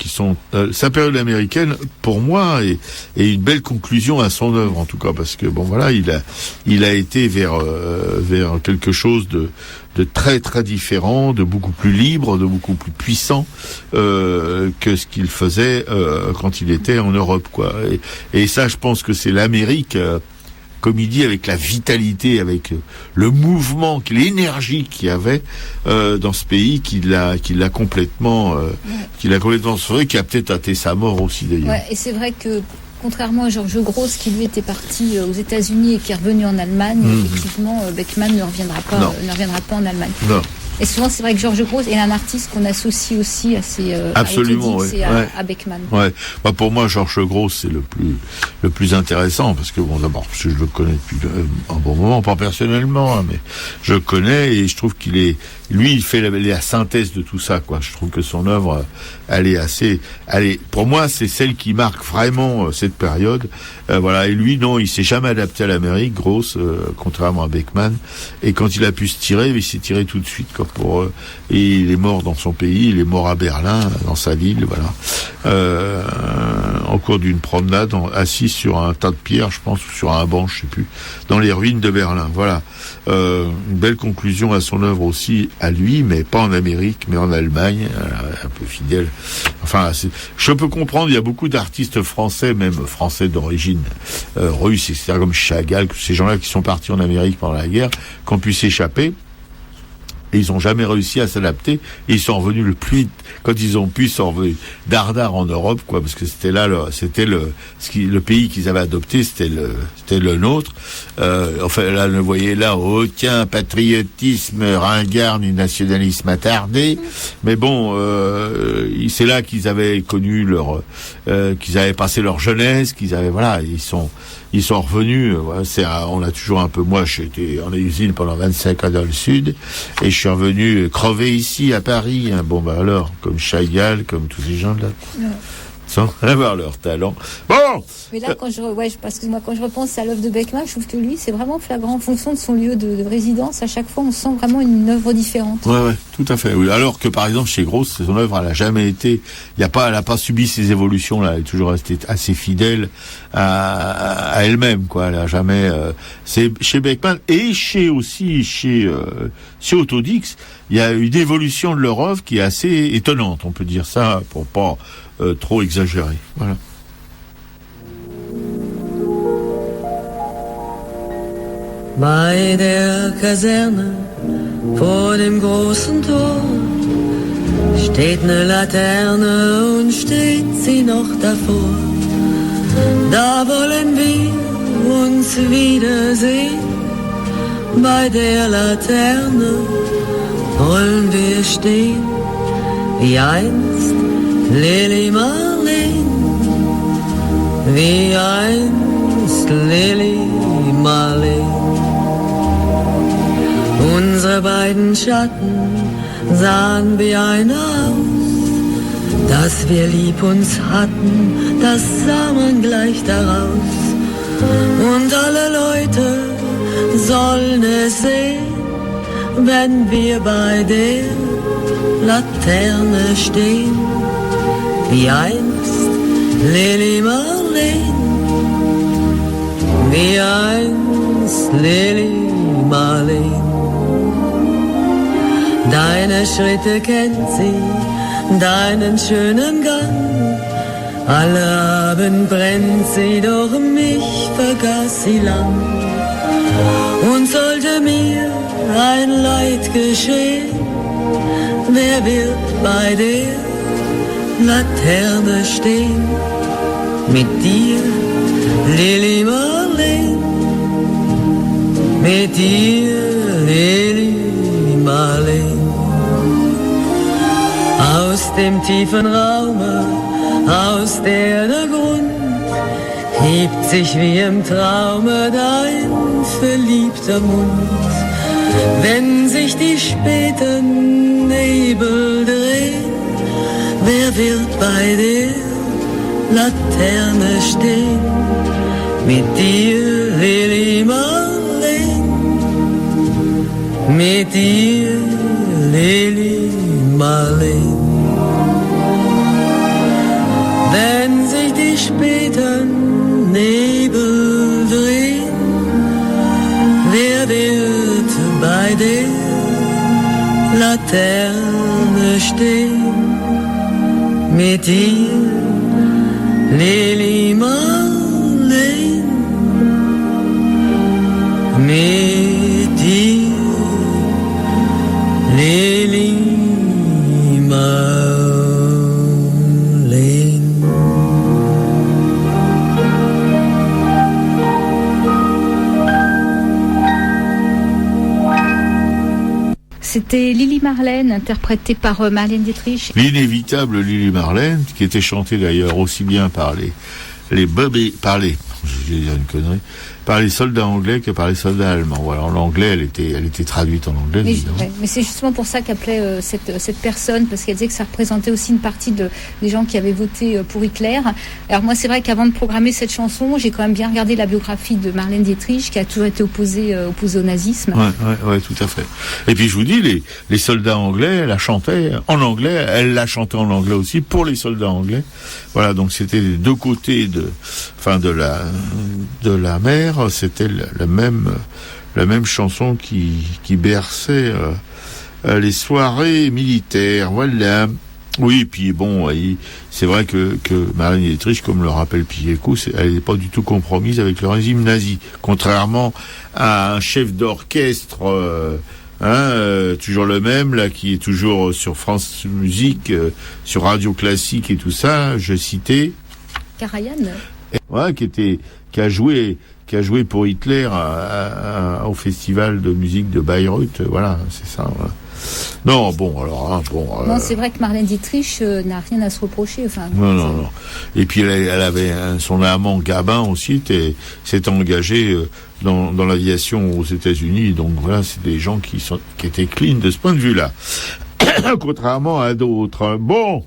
sa période américaine, pour moi, est une belle conclusion à son œuvre, en tout cas, parce que bon, voilà, il a été vers quelque chose de très très différent, de beaucoup plus libre, de beaucoup plus puissant que ce qu'il faisait quand il était en Europe, quoi. Et ça, je pense que c'est l'Amérique, comme il dit, avec la vitalité, avec le mouvement, l'énergie qu'il y avait dans ce pays, qui l'a complètement sauvé, qui a peut-être hâté sa mort aussi d'ailleurs. Ouais, et c'est vrai que contrairement à Georges Grosz, qui lui était parti aux États-Unis et qui est revenu en Allemagne, effectivement, Beckman ne reviendra pas en Allemagne. Non. Et souvent, c'est vrai que Georges Grosz est un artiste qu'on associe aussi à ses absolument, à Beckman. Ouais. Bah, pour moi, Georges Grosz, c'est le plus intéressant, parce que bon, d'abord, je le connais depuis un bon moment, pas personnellement, hein, mais je le connais, et je trouve il fait la synthèse de tout ça, quoi. Je trouve que son œuvre, pour moi, c'est celle qui marque vraiment cette période. Voilà. Et lui, non, il s'est jamais adapté à l'Amérique, Grosz, contrairement à Beckman. Et quand il a pu se tirer, il s'est tiré tout de suite, quoi. et il est mort dans son pays, il est mort à Berlin, dans sa ville, voilà. En cours d'une promenade, assis sur un tas de pierres, je pense, ou sur un banc, je sais plus, dans les ruines de Berlin. Voilà. Une belle conclusion à son œuvre aussi, à lui, mais pas en Amérique, mais en Allemagne, un peu fidèle. Enfin, je peux comprendre, il y a beaucoup d'artistes français, même français d'origine russe, etc., comme Chagall, ces gens-là qui sont partis en Amérique pendant la guerre, qui ont pu s'échapper. Et ils ont jamais réussi à s'adapter. Et ils sont revenus le plus vite. Quand ils ont pu, ils sont revenus dardard en Europe, quoi, parce que c'était là, le pays qu'ils avaient adopté, c'était le nôtre. Enfin, là, vous voyez là, oh, tiens, patriotisme ringard du nationalisme attardé. Mais bon, c'est là qu'ils avaient connu qu'ils avaient passé leur jeunesse, voilà, ils sont revenus. On a toujours un peu. Moi, j'ai été en usine pendant 25 ans dans le Sud, et je suis revenu crever ici à Paris. Hein. Bon, bah alors, comme Chagall, comme tous ces gens-là, sans avoir leur talent. Bon. Mais là, quand je repense à l'œuvre de Beckmann, je trouve que lui, c'est vraiment flagrant en fonction de son lieu de résidence. À chaque fois, on sent vraiment une œuvre différente. Ouais, tout à fait. Oui. Alors que, par exemple, chez Gross, son œuvre, elle a jamais été, elle a pas subi ces évolutions là. Elle est toujours restée assez fidèle à elle-même, quoi. Elle a jamais. C'est chez Beckmann et chez Autodix, il y a une évolution de leur œuvre qui est assez étonnante. On peut dire ça pour pas trop exagérer. Voilà. Bei der Kaserne vor dem großen Tor steht ne Laterne und steht sie noch davor. Da wollen wir uns wiedersehen. Bei der Laterne wollen wir stehen, wie einst Lili Marleen, wie einst Lili Marleen. Unsere beiden Schatten sahen wie einer aus, dass wir lieb uns hatten, das sah man gleich daraus. Und alle Leute sollen es sehen, wenn wir bei der Laterne stehen, wie einst Lili Marleen, wie einst Lili Marleen. Deine Schritte kennt sie, deinen schönen Gang. Alle Abend brennt sie, doch mich vergaß sie lang. Und sollte mir ein Leid geschehen, wer wird bei der Laterne stehen? Mit dir, Lili Marleen, mit dir, Lili Marleen. Aus dem tiefen Raume, aus der Grund, hebt sich wie im Traume dein verliebter Mund. Wenn sich die späten Nebel drehen, wer wird bei der Laterne stehen? Mit dir, Lili Marleen, mit dir, Lili Marleen. Wenn sich die späten Nebel drehen, wer wird bei der Laterne stehen? Mit dir, Lili Marleen, mit dir, Lili Marleen. C'était Lili Marleen, interprétée par Marlène Dietrich. L'inévitable Lili Marleen, qui était chantée d'ailleurs aussi bien par les Bobby, je vais dire une connerie, par les soldats anglais que par les soldats allemands. Voilà, en anglais, elle était traduite en anglais, évidemment. Mais c'est justement pour ça qu'appelait cette personne, parce qu'elle disait que ça représentait aussi une partie des gens qui avaient voté pour Hitler. Alors moi, c'est vrai qu'avant de programmer cette chanson, j'ai quand même bien regardé la biographie de Marlène Dietrich, qui a toujours été opposée au nazisme. Ouais, tout à fait. Et puis je vous dis, les soldats anglais, elle la chantait en anglais, elle l'a chantait en anglais aussi pour les soldats anglais. Voilà, donc c'était les deux côtés de la mer, c'était la même chanson qui berçait les soirées militaires. Voilà. Oui, et puis bon, c'est vrai que Marlène Dietrich, comme le rappelle Piécou, elle n'est pas du tout compromise avec le régime nazi, contrairement à un chef d'orchestre, toujours le même là, qui est toujours sur France Musique, sur Radio Classique et tout ça. Je citais Karajan. Ouais, qui a joué pour Hitler au festival de musique de Bayreuth. Voilà, c'est ça. Voilà. Non, bon, alors, Non, c'est vrai que Marlène Dietrich n'a rien à se reprocher. Enfin, non. Et puis elle avait son amant Gabin aussi s'est engagé dans l'aviation aux États-Unis. Donc voilà, c'est des gens qui étaient clean de ce point de vue-là, contrairement à d'autres. Bon.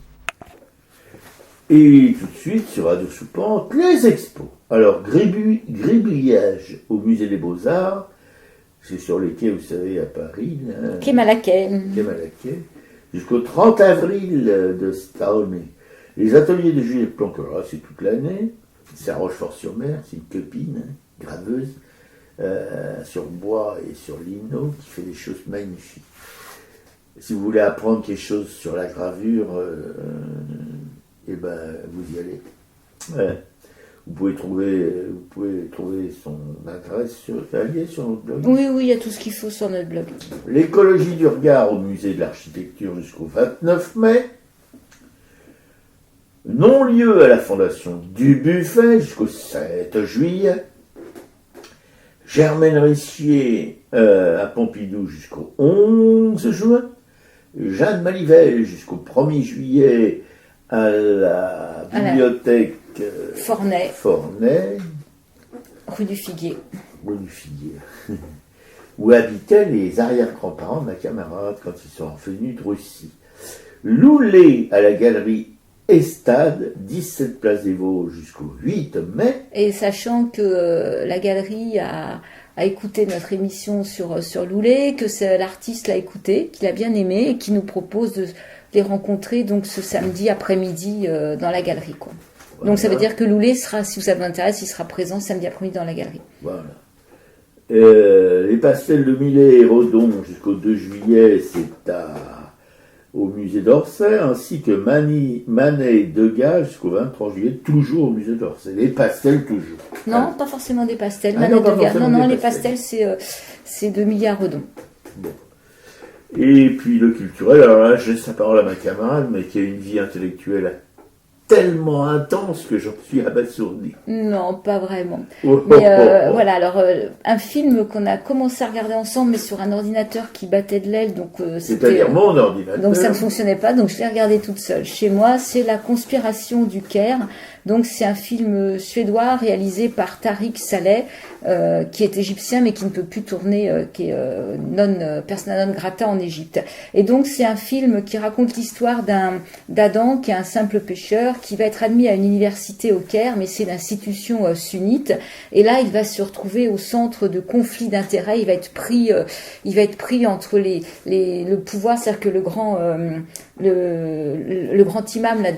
Et tout de suite sur Radio Soupente, les expos. Alors, gribouillage au Musée des Beaux-Arts. C'est sur les quais, vous savez, à Paris. Quai Malaquais. Jusqu'au 30 avril de cette année. Les ateliers de Juliette Planquera, c'est toute l'année. C'est à Rochefort-sur-Mer, c'est une copine, graveuse, sur bois et sur lino, qui fait des choses magnifiques. Si vous voulez apprendre quelque chose sur la gravure, vous y allez. Ouais. Vous pouvez trouver son adresse sur notre blog. Oui, il y a tout ce qu'il faut sur notre blog. L'écologie du regard au musée de l'architecture jusqu'au 29 mai. Non-lieu à la fondation du Buffet jusqu'au 7 juillet. Germaine Richier à Pompidou jusqu'au 11 juin. Jeanne Malivelle jusqu'au 1er juillet à la bibliothèque Fornay, rue du Figuier, où habitaient les arrière-grands-parents de ma camarade quand ils sont revenus de Russie. Loulé à la galerie Estade, 17 place des Vosges jusqu'au 8 mai. Et sachant que la galerie a écouté notre émission sur Loulé, que l'artiste l'a écouté, qu'il a bien aimé et qui nous propose de les rencontrer donc ce samedi après-midi dans la galerie, quoi. Voilà. Donc ça veut dire que Loulé sera, si ça vous intéresse, il sera présent samedi après-midi dans la galerie. Voilà. Les pastels de Millet et Redon jusqu'au 2 juillet, c'est au musée d'Orsay, ainsi que Manet et Degas jusqu'au 23 juillet, toujours au musée d'Orsay. Les pastels toujours. Non, pas forcément des pastels. Manet et Degas. Non, les pastels, c'est de Millet à Redon. Bon. Et puis le culturel, alors là, je laisse la parole à ma camarade, mais qui a une vie intellectuelle tellement intense que j'en suis abasourdi. Non, pas vraiment. Voilà, alors un film qu'on a commencé à regarder ensemble, mais sur un ordinateur qui battait de l'aile, donc c'est-à-dire mon ordinateur. Donc ça ne fonctionnait pas, donc je l'ai regardé toute seule. Chez moi, c'est La Conspiration du Caire. Donc c'est un film suédois réalisé par Tariq Saleh, qui est égyptien mais qui ne peut plus tourner, qui est persona non grata en Égypte. Et donc c'est un film qui raconte l'histoire d'Adam, qui est un simple pêcheur, qui va être admis à une université au Caire, mais c'est une institution sunnite. Et là, il va se retrouver au centre de conflits d'intérêts. Il va être pris entre le pouvoir, c'est-à-dire que le grand imam là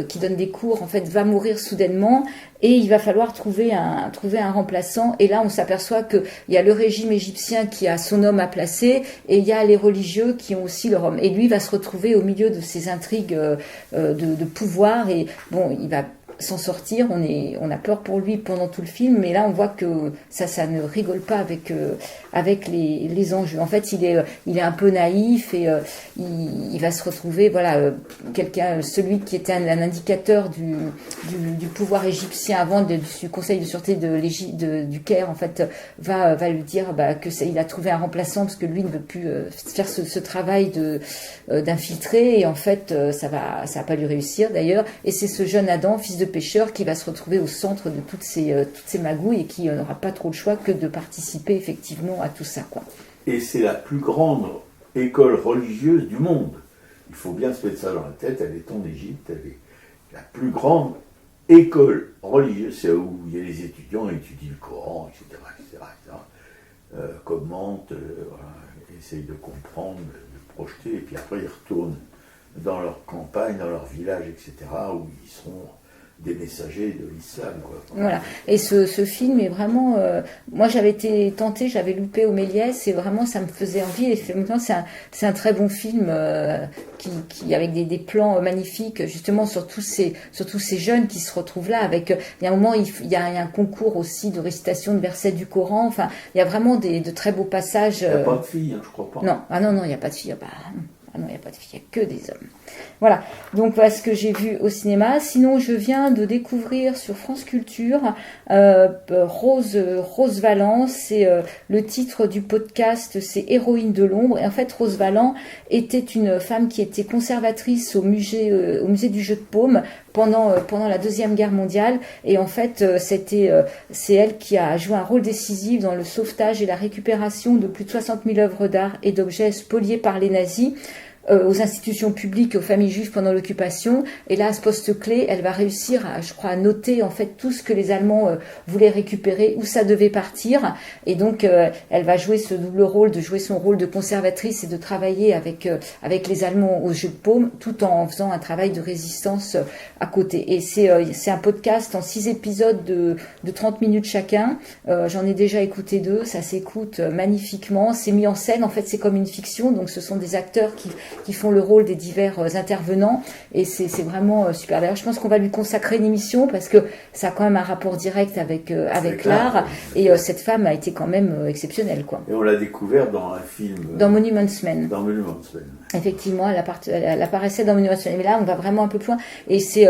qui donne des cours en fait va mourir soudainement et il va falloir trouver un remplaçant. Et là, on s'aperçoit que il y a le régime égyptien qui a son homme à placer et il y a les religieux qui ont aussi leur homme. Et lui va se retrouver au milieu de ces intrigues de pouvoir et bon, il va s'en sortir. On a peur pour lui pendant tout le film, mais là on voit que ça ne rigole pas avec les enjeux. En fait, il est un peu naïf et il va se retrouver celui qui était un indicateur du pouvoir égyptien avant du Conseil de sûreté du Caire en fait va lui dire il a trouvé un remplaçant parce que lui ne veut plus faire ce travail d'infiltrer et en fait ça va pas lui réussir d'ailleurs. Et c'est ce jeune Adam, fils de pêcheur qui va se retrouver au centre de toutes ces magouilles et qui n'aura pas trop le choix que de participer effectivement à tout ça, quoi. Et c'est la plus grande école religieuse du monde. Il faut bien se mettre ça dans la tête, elle est en Égypte, elle est la plus grande école religieuse, c'est où il y a les étudiants étudient le Coran, etc. Commentent, essayent de comprendre, de projeter, et puis après ils retournent dans leur campagne, dans leur village, etc., où ils seront des messagers de l'islam, quoi. Voilà. Et ce film est vraiment... moi, j'avais été tentée, j'avais loupé au Méliès, et vraiment, ça me faisait envie. Et maintenant, c'est un très bon film qui avec des plans magnifiques, justement, sur tous ces jeunes qui se retrouvent là. Avec, il y a un moment, il y a un concours aussi de récitation de versets du Coran. Enfin, il y a vraiment de très beaux passages. Il n'y a pas de filles, je crois pas. Non, il n'y a pas de filles. Ah non, il n'y a pas de filles, il n'y a que des hommes. Voilà, donc voilà ce que j'ai vu au cinéma. Sinon, je viens de découvrir sur France Culture Rose Valland. C'est le titre du podcast, c'est Héroïne de l'ombre. Et en fait, Rose Valland était une femme qui était conservatrice au musée du Jeu de Paume pendant la Deuxième Guerre mondiale. Et en fait, c'est elle qui a joué un rôle décisif dans le sauvetage et la récupération de plus de 60 000 œuvres d'art et d'objets spoliés par les nazis aux institutions publiques et aux familles juives pendant l'occupation. Et là, à ce poste clé, elle va réussir à noter en fait tout ce que les Allemands voulaient récupérer, où ça devait partir. Et donc, elle va jouer ce double rôle, de jouer son rôle de conservatrice et de travailler avec les Allemands au Jeu de Paume, tout en faisant un travail de résistance à côté. Et c'est un podcast en 6 épisodes de 30 minutes chacun. J'en ai déjà écouté 2, ça s'écoute magnifiquement. C'est mis en scène, en fait, c'est comme une fiction, donc ce sont des acteurs qui font le rôle des divers intervenants, et c'est vraiment super. D'ailleurs, je pense qu'on va lui consacrer une émission parce que ça a quand même un rapport direct avec l'art, et cette femme a été quand même exceptionnelle, quoi. Et on l'a découvert dans un film. Dans Monuments Men. Dans Monuments Men. Effectivement, elle apparaissait dans Monuments Men. Mais là, on va vraiment un peu plus loin. Et c'est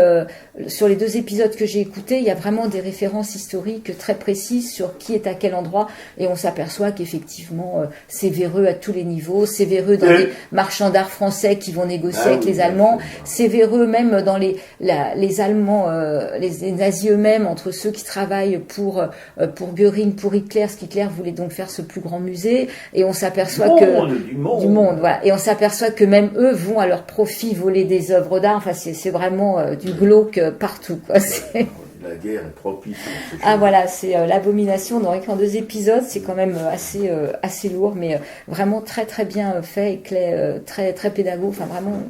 sur les 2 épisodes que j'ai écoutés, il y a vraiment des références historiques très précises sur qui est à quel endroit, et on s'aperçoit qu'effectivement, c'est véreux à tous les niveaux. C'est véreux dans les marchands d'art français qui vont négocier avec les Allemands. C'est véreux même dans les Allemands, les nazis eux-mêmes, entre ceux qui travaillent pour Göring, pour Hitler, ce qu'Hitler voulait donc faire ce plus grand musée. Et on s'aperçoit du monde, voilà. Et on s'aperçoit que même eux vont à leur profit voler des œuvres d'art. Enfin, c'est vraiment du glauque partout, quoi. La guerre est propice. Voilà, c'est l'abomination. Donc en 2 épisodes, c'est quand même assez lourd, mais vraiment très très bien fait, et très très pédago. Enfin vraiment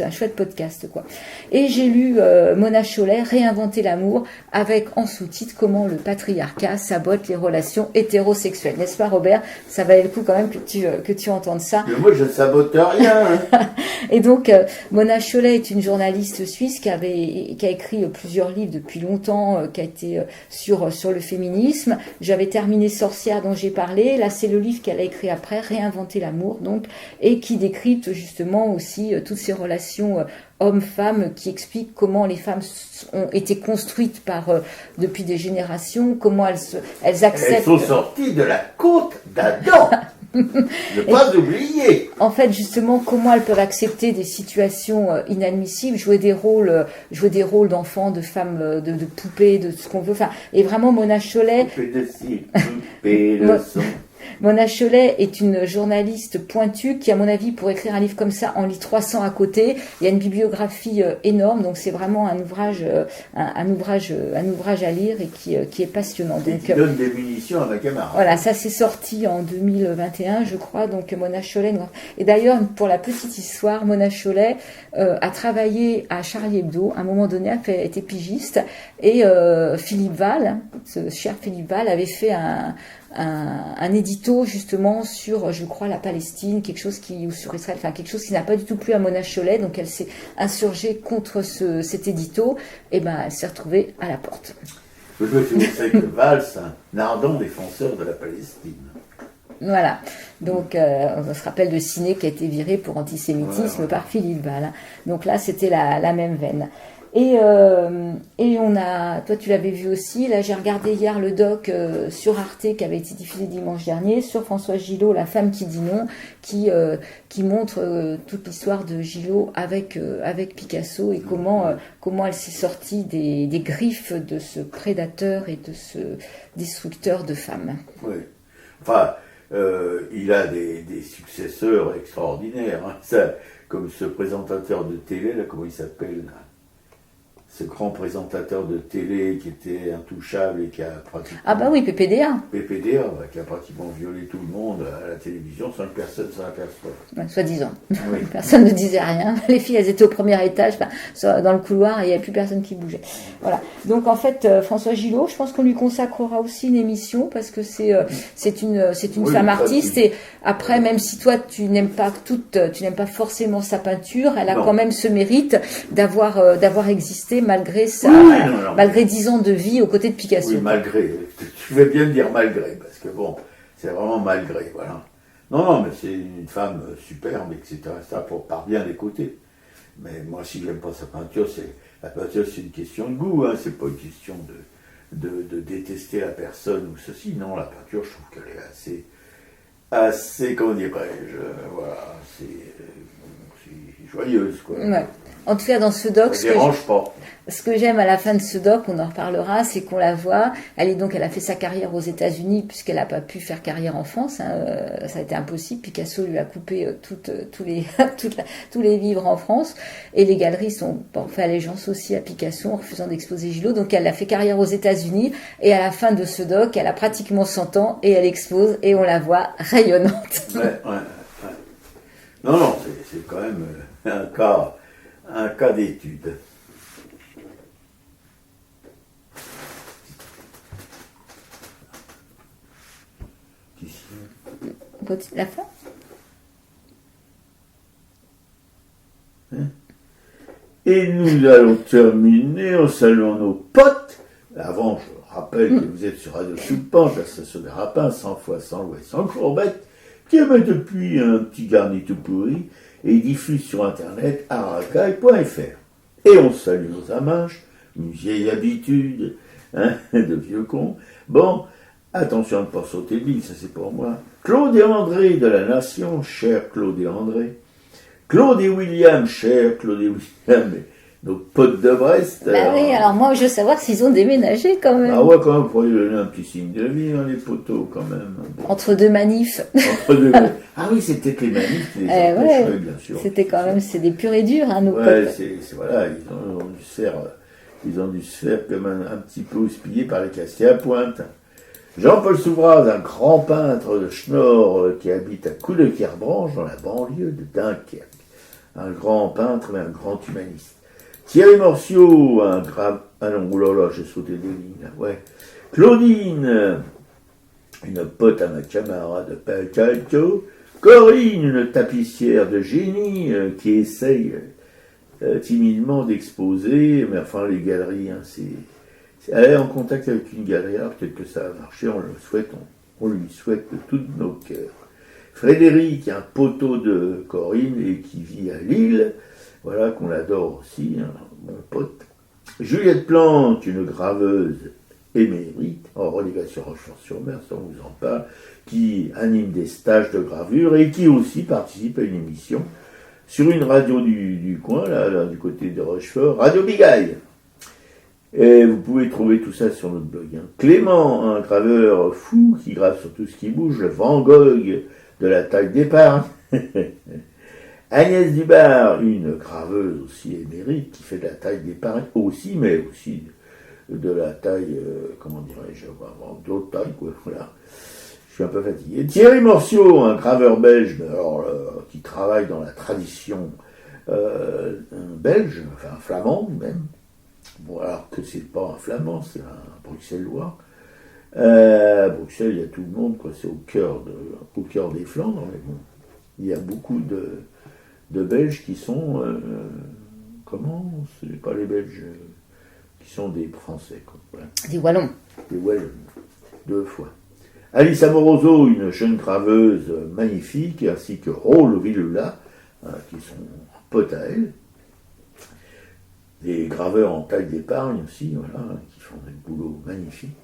un chouette podcast, quoi. Et j'ai lu Mona Chollet, Réinventer l'amour, avec en sous-titre Comment le patriarcat sabote les relations hétérosexuelles. N'est-ce pas, Robert? Ça valait le coup quand même que tu entendes ça. Mais moi, je ne sabote rien. Et donc Mona Chollet est une journaliste suisse qui a écrit plusieurs livres depuis longtemps, qui a été sur le féminisme. J'avais terminé Sorcière, dont j'ai parlé. Là, c'est le livre qu'elle a écrit après, Réinventer l'amour, donc, et qui décrypte justement aussi toutes ces relations hommes-femmes, qui explique comment les femmes ont été construites depuis des générations, comment elles acceptent... Elles sont sorties de la côte d'Adam. Ne pas oublier. En fait, justement, comment elles peuvent accepter des situations inadmissibles, jouer des rôles d'enfants, de femmes, de poupées, de ce qu'on veut. Enfin, et vraiment, Mona Chollet. Mona Chollet est une journaliste pointue qui, à mon avis, pour écrire un livre comme ça, en lit 300 à côté. Il y a une bibliographie énorme, donc c'est vraiment un ouvrage à lire, et qui est passionnant. Et qui donne des munitions à ma camarade. Voilà, ça s'est sorti en 2021, je crois. Donc Mona Chollet. Et d'ailleurs, pour la petite histoire, Mona Chollet a travaillé à Charlie Hebdo. À un moment donné, était pigiste, et Philippe Val, ce cher Philippe Val, avait fait un édito justement sur, je crois, la Palestine, ou sur Israël, enfin quelque chose qui n'a pas du tout plu à Mona Chollet, donc elle s'est insurgée contre cet édito, et elle s'est retrouvée à la porte. Je me souviens que Valls, un ardent défenseur de la Palestine. Voilà, donc on se rappelle de Ciné qui a été viré pour antisémitisme par Philippe Val. Donc là, c'était la même veine. Et on a, toi tu l'avais vu aussi, là j'ai regardé hier le doc sur Arte qui avait été diffusé dimanche dernier sur Françoise Gillot, La femme qui dit non, qui montre toute l'histoire de Gillot avec Picasso et comment elle s'est sortie des griffes de ce prédateur et de ce destructeur de femmes. Oui. Enfin, il a des successeurs extraordinaires. Hein. Ça, comme ce présentateur de télé, là, comment il s'appelle là, ce grand présentateur de télé qui était intouchable et qui a pratiquement... Ah bah oui, PPDA. PPDA, qui a pratiquement violé tout le monde à la télévision sans que personne s'en aperçoive. Ouais, soi-disant. Oui. Personne ne disait rien. Les filles, elles étaient au premier étage, dans le couloir, et il n'y avait plus personne qui bougeait. Voilà. Donc en fait, François Gillot, je pense qu'on lui consacrera aussi une émission parce que c'est une Oui, femme ça, artiste. oui. Et après, même si toi tu n'aimes pas forcément sa peinture, elle a Non. quand même ce mérite d'avoir existé malgré non. malgré 10 ans de vie aux côtés de Picasso. Oui, malgré. Tu veux bien dire malgré, parce que bon, c'est vraiment malgré, voilà. Non, mais c'est une femme superbe, etc. Ça par bien des côtés. Mais moi, si j'aime pas sa peinture, la peinture, c'est une question de goût, hein. C'est pas une question de détester la personne ou ceci. Non, la peinture, je trouve qu'elle est assez, comment dirais-je, voilà, c'est joyeuse, quoi. Ouais. En tout cas, dans ce doc, Ça dérange pas. ce que j'aime à la fin de ce doc, on en reparlera, c'est qu'on la voit. Elle a fait sa carrière aux États-Unis puisqu'elle n'a pas pu faire carrière en France. Hein, ça a été impossible. Picasso lui a coupé tous les vivres en France. Et les galeries ont fait allégeance aussi à Picasso en refusant d'exposer Gillot. Donc elle a fait carrière aux États-Unis. Et à la fin de ce doc, elle a pratiquement 100 ans et elle expose et on la voit rayonnante. Ouais. Non, c'est quand même un cas d'étude. On continue la fin. Et nous allons terminer en saluant nos potes. Avant, je rappelle que vous êtes sur Radio Sous-Pente, la station des Rapins, 100 fois 100 lois et 100 courbettes, qui émet depuis un petit garni tout pourri et diffuse sur internet aracaille.fr. Et on salue nos amages, une vieille habitude, hein, de vieux cons. Bon, attention à ne pas sauter le bille, ça c'est pour moi. Claude et André de la Nation, cher Claude et André. Claude et William, cher Claude et William, nos potes de Brest. Bah oui, alors moi je veux savoir s'ils ont déménagé quand même. Ah ouais, quand même, vous pourriez donner un petit signe de vie, hein, les poteaux, quand même. Entre deux manifs. Entre deux. Ah oui, c'est peut-être les manifs qui les empêcheraient, ouais, bien sûr. c'était quand même, c'est des purs et durs, hein, nos Ouais, potes. voilà, ils ont dû se faire comme un petit peu houspillés par les Castiers à Pointe. Jean-Paul Souvraz, un grand peintre de Schnorr qui habite à Coudekerbranche, dans la banlieue de Dunkerque. Un grand peintre, mais un grand humaniste. Thierry Morciot, un grave... Ah non, oulala, j'ai sauté des lignes, là, ouais. Claudine, une pote à ma camarade de Pacalto. Corinne, une tapissière de génie qui essaye timidement d'exposer, mais enfin, les galeries, hein, elle est en contact avec une galerie, alors peut-être que ça va marcher, on lui souhaite de tout nos cœurs. Frédéric, un poteau de Corinne et qui vit à Lille, voilà, qu'on adore aussi, hein, mon pote. Juliette Plante, une graveuse émérite, en relégation Rochefort-sur-Mer, ça on vous en parle, qui anime des stages de gravure et qui aussi participe à une émission sur une radio du coin, là, du côté de Rochefort, Radio Bigaille. Et vous pouvez trouver tout ça sur notre blog. Hein. Clément, un graveur fou qui grave sur tout ce qui bouge, le Van Gogh de la taille d'épargne. Agnès Dubar, une graveuse aussi émérite qui fait de la taille d'épargne aussi, mais aussi de la taille, comment dirais-je, d'autres tailles, quoi, voilà. Je suis un peu fatigué. Thierry Morciot, un graveur belge, alors, qui travaille dans la tradition belge, enfin flamande même. Bon, alors que c'est pas un flamand, c'est un bruxellois. Bruxelles, il y a tout le monde, quoi. C'est au cœur des Flandres, mais bon, il y a beaucoup de Belges qui sont, c'est pas les Belges, qui sont des Français, quoi. Voilà. Des Wallons. Des Wallons, 2 fois. Alice Amoroso, une jeune graveuse magnifique, ainsi que Rolo Villula, qui sont potes à elle. des graveurs en taille d'épargne aussi, voilà, qui font des boulots magnifiques.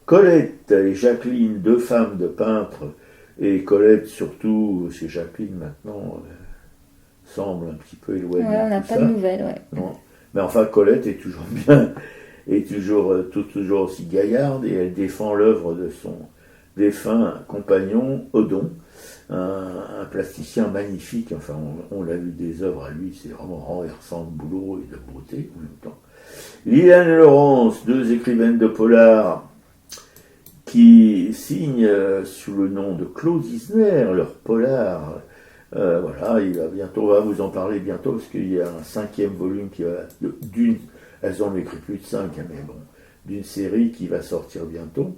Colette et Jacqueline, 2 femmes de peintres, et Colette surtout, c'est Jacqueline maintenant, semble un petit peu éloignée. Ouais, on n'a pas de nouvelles, ouais. Non. Mais enfin, Colette est toujours bien, est toujours aussi gaillarde, et elle défend l'œuvre de son défunt compagnon, Odon, un plasticien magnifique. Enfin, on l'a vu des œuvres à lui, c'est vraiment renversant de boulot et de beauté en même temps. Liliane et Laurence, 2 écrivaines de polar, qui signent sous le nom de Claude Isner leur polar. Voilà, on va vous en parler bientôt, parce qu'il y a un 5e volume qui va elles en ont écrit plus de 5, mais bon, d'une série qui va sortir bientôt.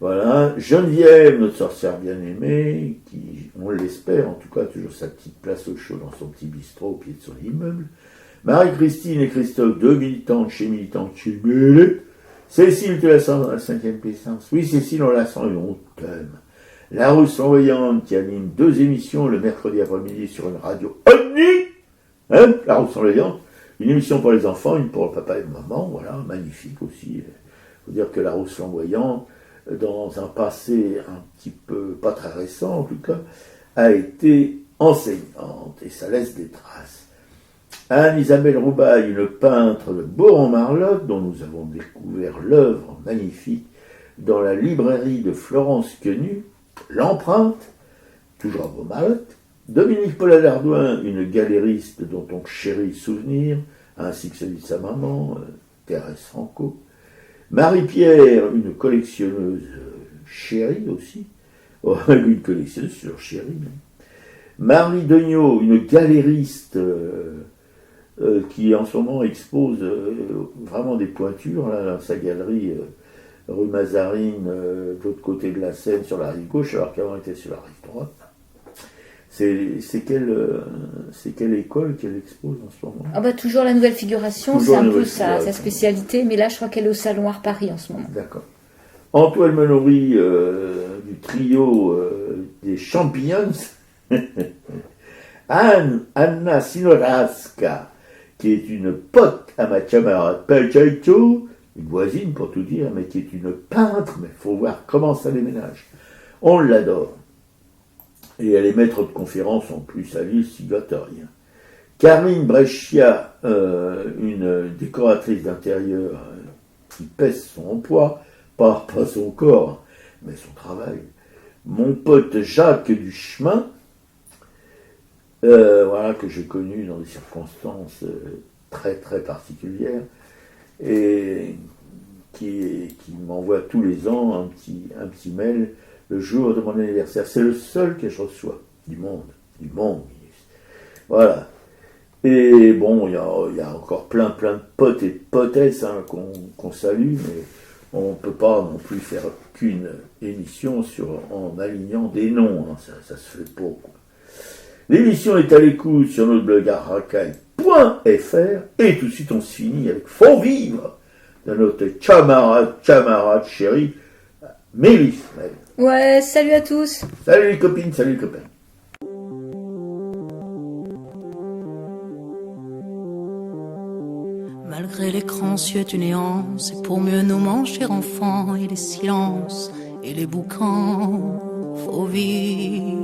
Voilà, Geneviève, notre sorcière bien-aimée, qui, on l'espère, en tout cas, toujours sa petite place au chaud dans son petit bistrot au pied de son immeuble. Marie-Christine et Christophe, 2 militantes chez Mêlée. Cécile, tu la sens dans la 5e puissance. Oui, Cécile, on la sent et on t'aime. La Rousse Flamboyante, qui anime 2 émissions le mercredi après-midi sur une radio Omni. Hein, La Rousse Flamboyante. Une émission pour les enfants, une pour le papa et le maman. Voilà, magnifique aussi. Il faut dire que La Rousse Flamboyante, dans un passé un petit peu, pas très récent en tout cas, a été enseignante, et ça laisse des traces. Anne-Isabelle Roubaille, une peintre de Boron-Marlotte, dont nous avons découvert l'œuvre magnifique dans la librairie de Florence Quenu, L'Empreinte, toujours à Boron-Marlotte. Dominique Paula Lardouin, une galériste dont on chérit souvenir, ainsi que celui de sa maman, Thérèse Franco. Marie-Pierre, une collectionneuse chérie aussi, une collectionneuse sur chérie. Marie Degnaud, une galériste qui en ce moment expose vraiment des pointures là, dans sa galerie rue Mazarine, de l'autre côté de la Seine, sur la rive gauche, alors qu'avant elle était sur la rive droite. C'est quelle école qu'elle expose en ce moment? Ah bah toujours la nouvelle figuration, c'est un peu sa spécialité, mais là je crois qu'elle est au Salon Art Paris en ce moment. D'accord. Antoine Menory du trio des Champignons, Anna Sinoraska, qui est une pote à ma camarade Pachacho, une voisine pour tout dire, mais qui est une peintre, mais il faut voir comment ça déménage. On l'adore. Et elle est maître de conférence en plus à l'île, si gâte rien. Carmine Brescia, une décoratrice d'intérieur qui pèse son poids, pas son corps, mais son travail. Mon pote Jacques Duchemin, voilà, que j'ai connu dans des circonstances très très particulières, et qui m'envoie tous les ans un petit mail le jour de mon anniversaire. C'est le seul que je reçois du monde. Voilà. Et bon, il y a encore plein de potes et de potesses qu'on salue, mais on ne peut pas non plus faire qu'une émission en alignant des noms. Hein. Ça se fait pas, quoi. L'émission est à l'écoute sur notre blog arracaille.fr, et tout de suite on se finit avec Faut vivre de notre camarade chérie Mélisse. Ouais, salut à tous. Salut les copines, salut les copains. Malgré l'écran suette une néance, c'est pour mieux nous manger enfants, et les silences et les boucans, faut vivre.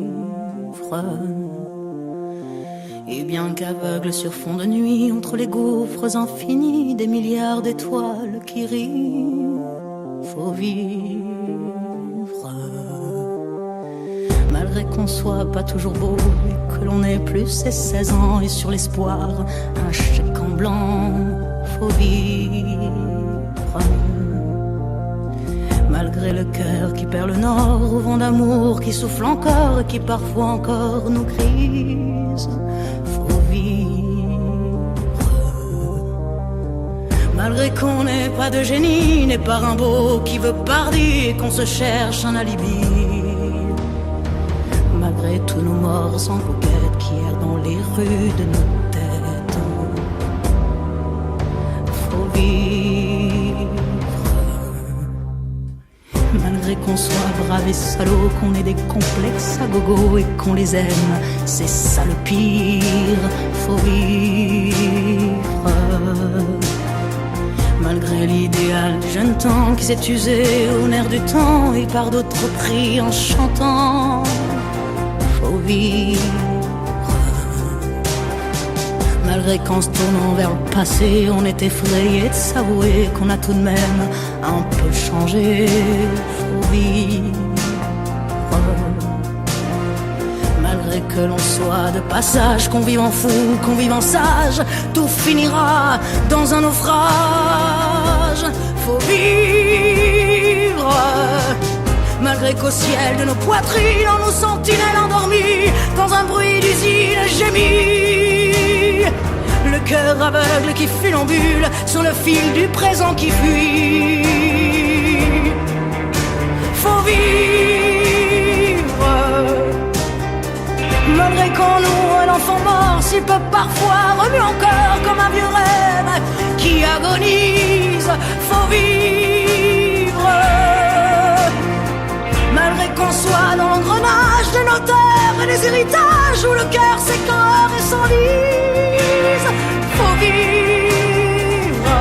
Et bien qu'aveugle sur fond de nuit, entre les gouffres infinis, des milliards d'étoiles qui rient, faut vivre. Malgré qu'on soit pas toujours beau, et que l'on ait plus ses 16 ans, et sur l'espoir, un chèque en blanc, faut vivre. Malgré le cœur qui perd le nord, au vent d'amour qui souffle encore, et qui parfois encore nous grise, faut vivre. Malgré qu'on n'ait pas de génie, n'est pas Rimbaud qui veut pardir, et qu'on se cherche un alibi. Malgré tous nos morts sans coquette qui errent dans les rues de nos têtes, faut vivre. Malgré qu'on soit brave et salaud, qu'on ait des complexes à gogo et qu'on les aime, c'est ça le pire, faut vivre. Malgré l'idéal du jeune temps qui s'est usé au nerf du temps et par d'autres prix en chantant, faut vivre. Malgré qu'en se tournant vers le passé, on est effrayé de s'avouer qu'on a tout de même un peu changé, faut vivre. Malgré que l'on soit de passage, qu'on vive en fou, qu'on vive en sage, tout finira dans un naufrage, faut vivre. Malgré qu'au ciel de nos poitrines, en nos sentinelles endormies, dans un bruit d'usine gémit, le cœur aveugle qui funambule sur le fil du présent qui fuit, faut vivre. Malgré qu'en nous un enfant mort s'il peut parfois remuer encore comme un vieux rêve qui agonise, faut vivre. Malgré qu'on soit dans l'engrenage des notaires et des héritages où le cœur s'écœure et s'enlise, faut vivre.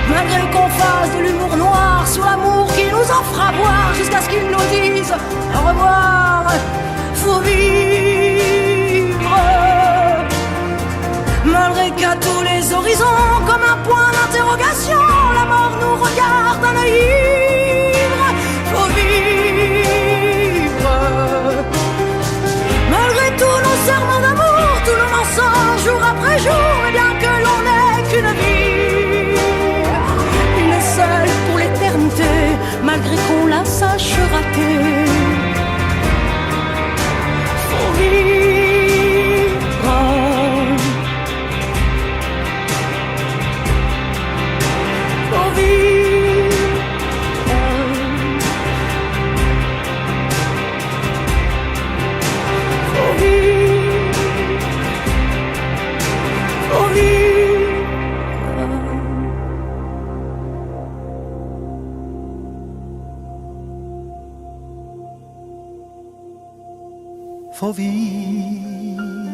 Malgré qu'on fasse de l'humour noir sur l'amour qui nous en fera boire jusqu'à ce qu'ils nous disent au revoir, faut vivre. Malgré qu'à tous les horizons, comme un point d'interrogation, la mort nous regarde d'un œil ivre, faut vivre. Malgré tous nos serments d'amour, tous nos mensonges jour après jour, et bien que l'on n'ait qu'une vie, une seule pour l'éternité, malgré qu'on la sache rater, faut vivre. Faut vivre. Faut vivre. Faut vivre. Faut vivre.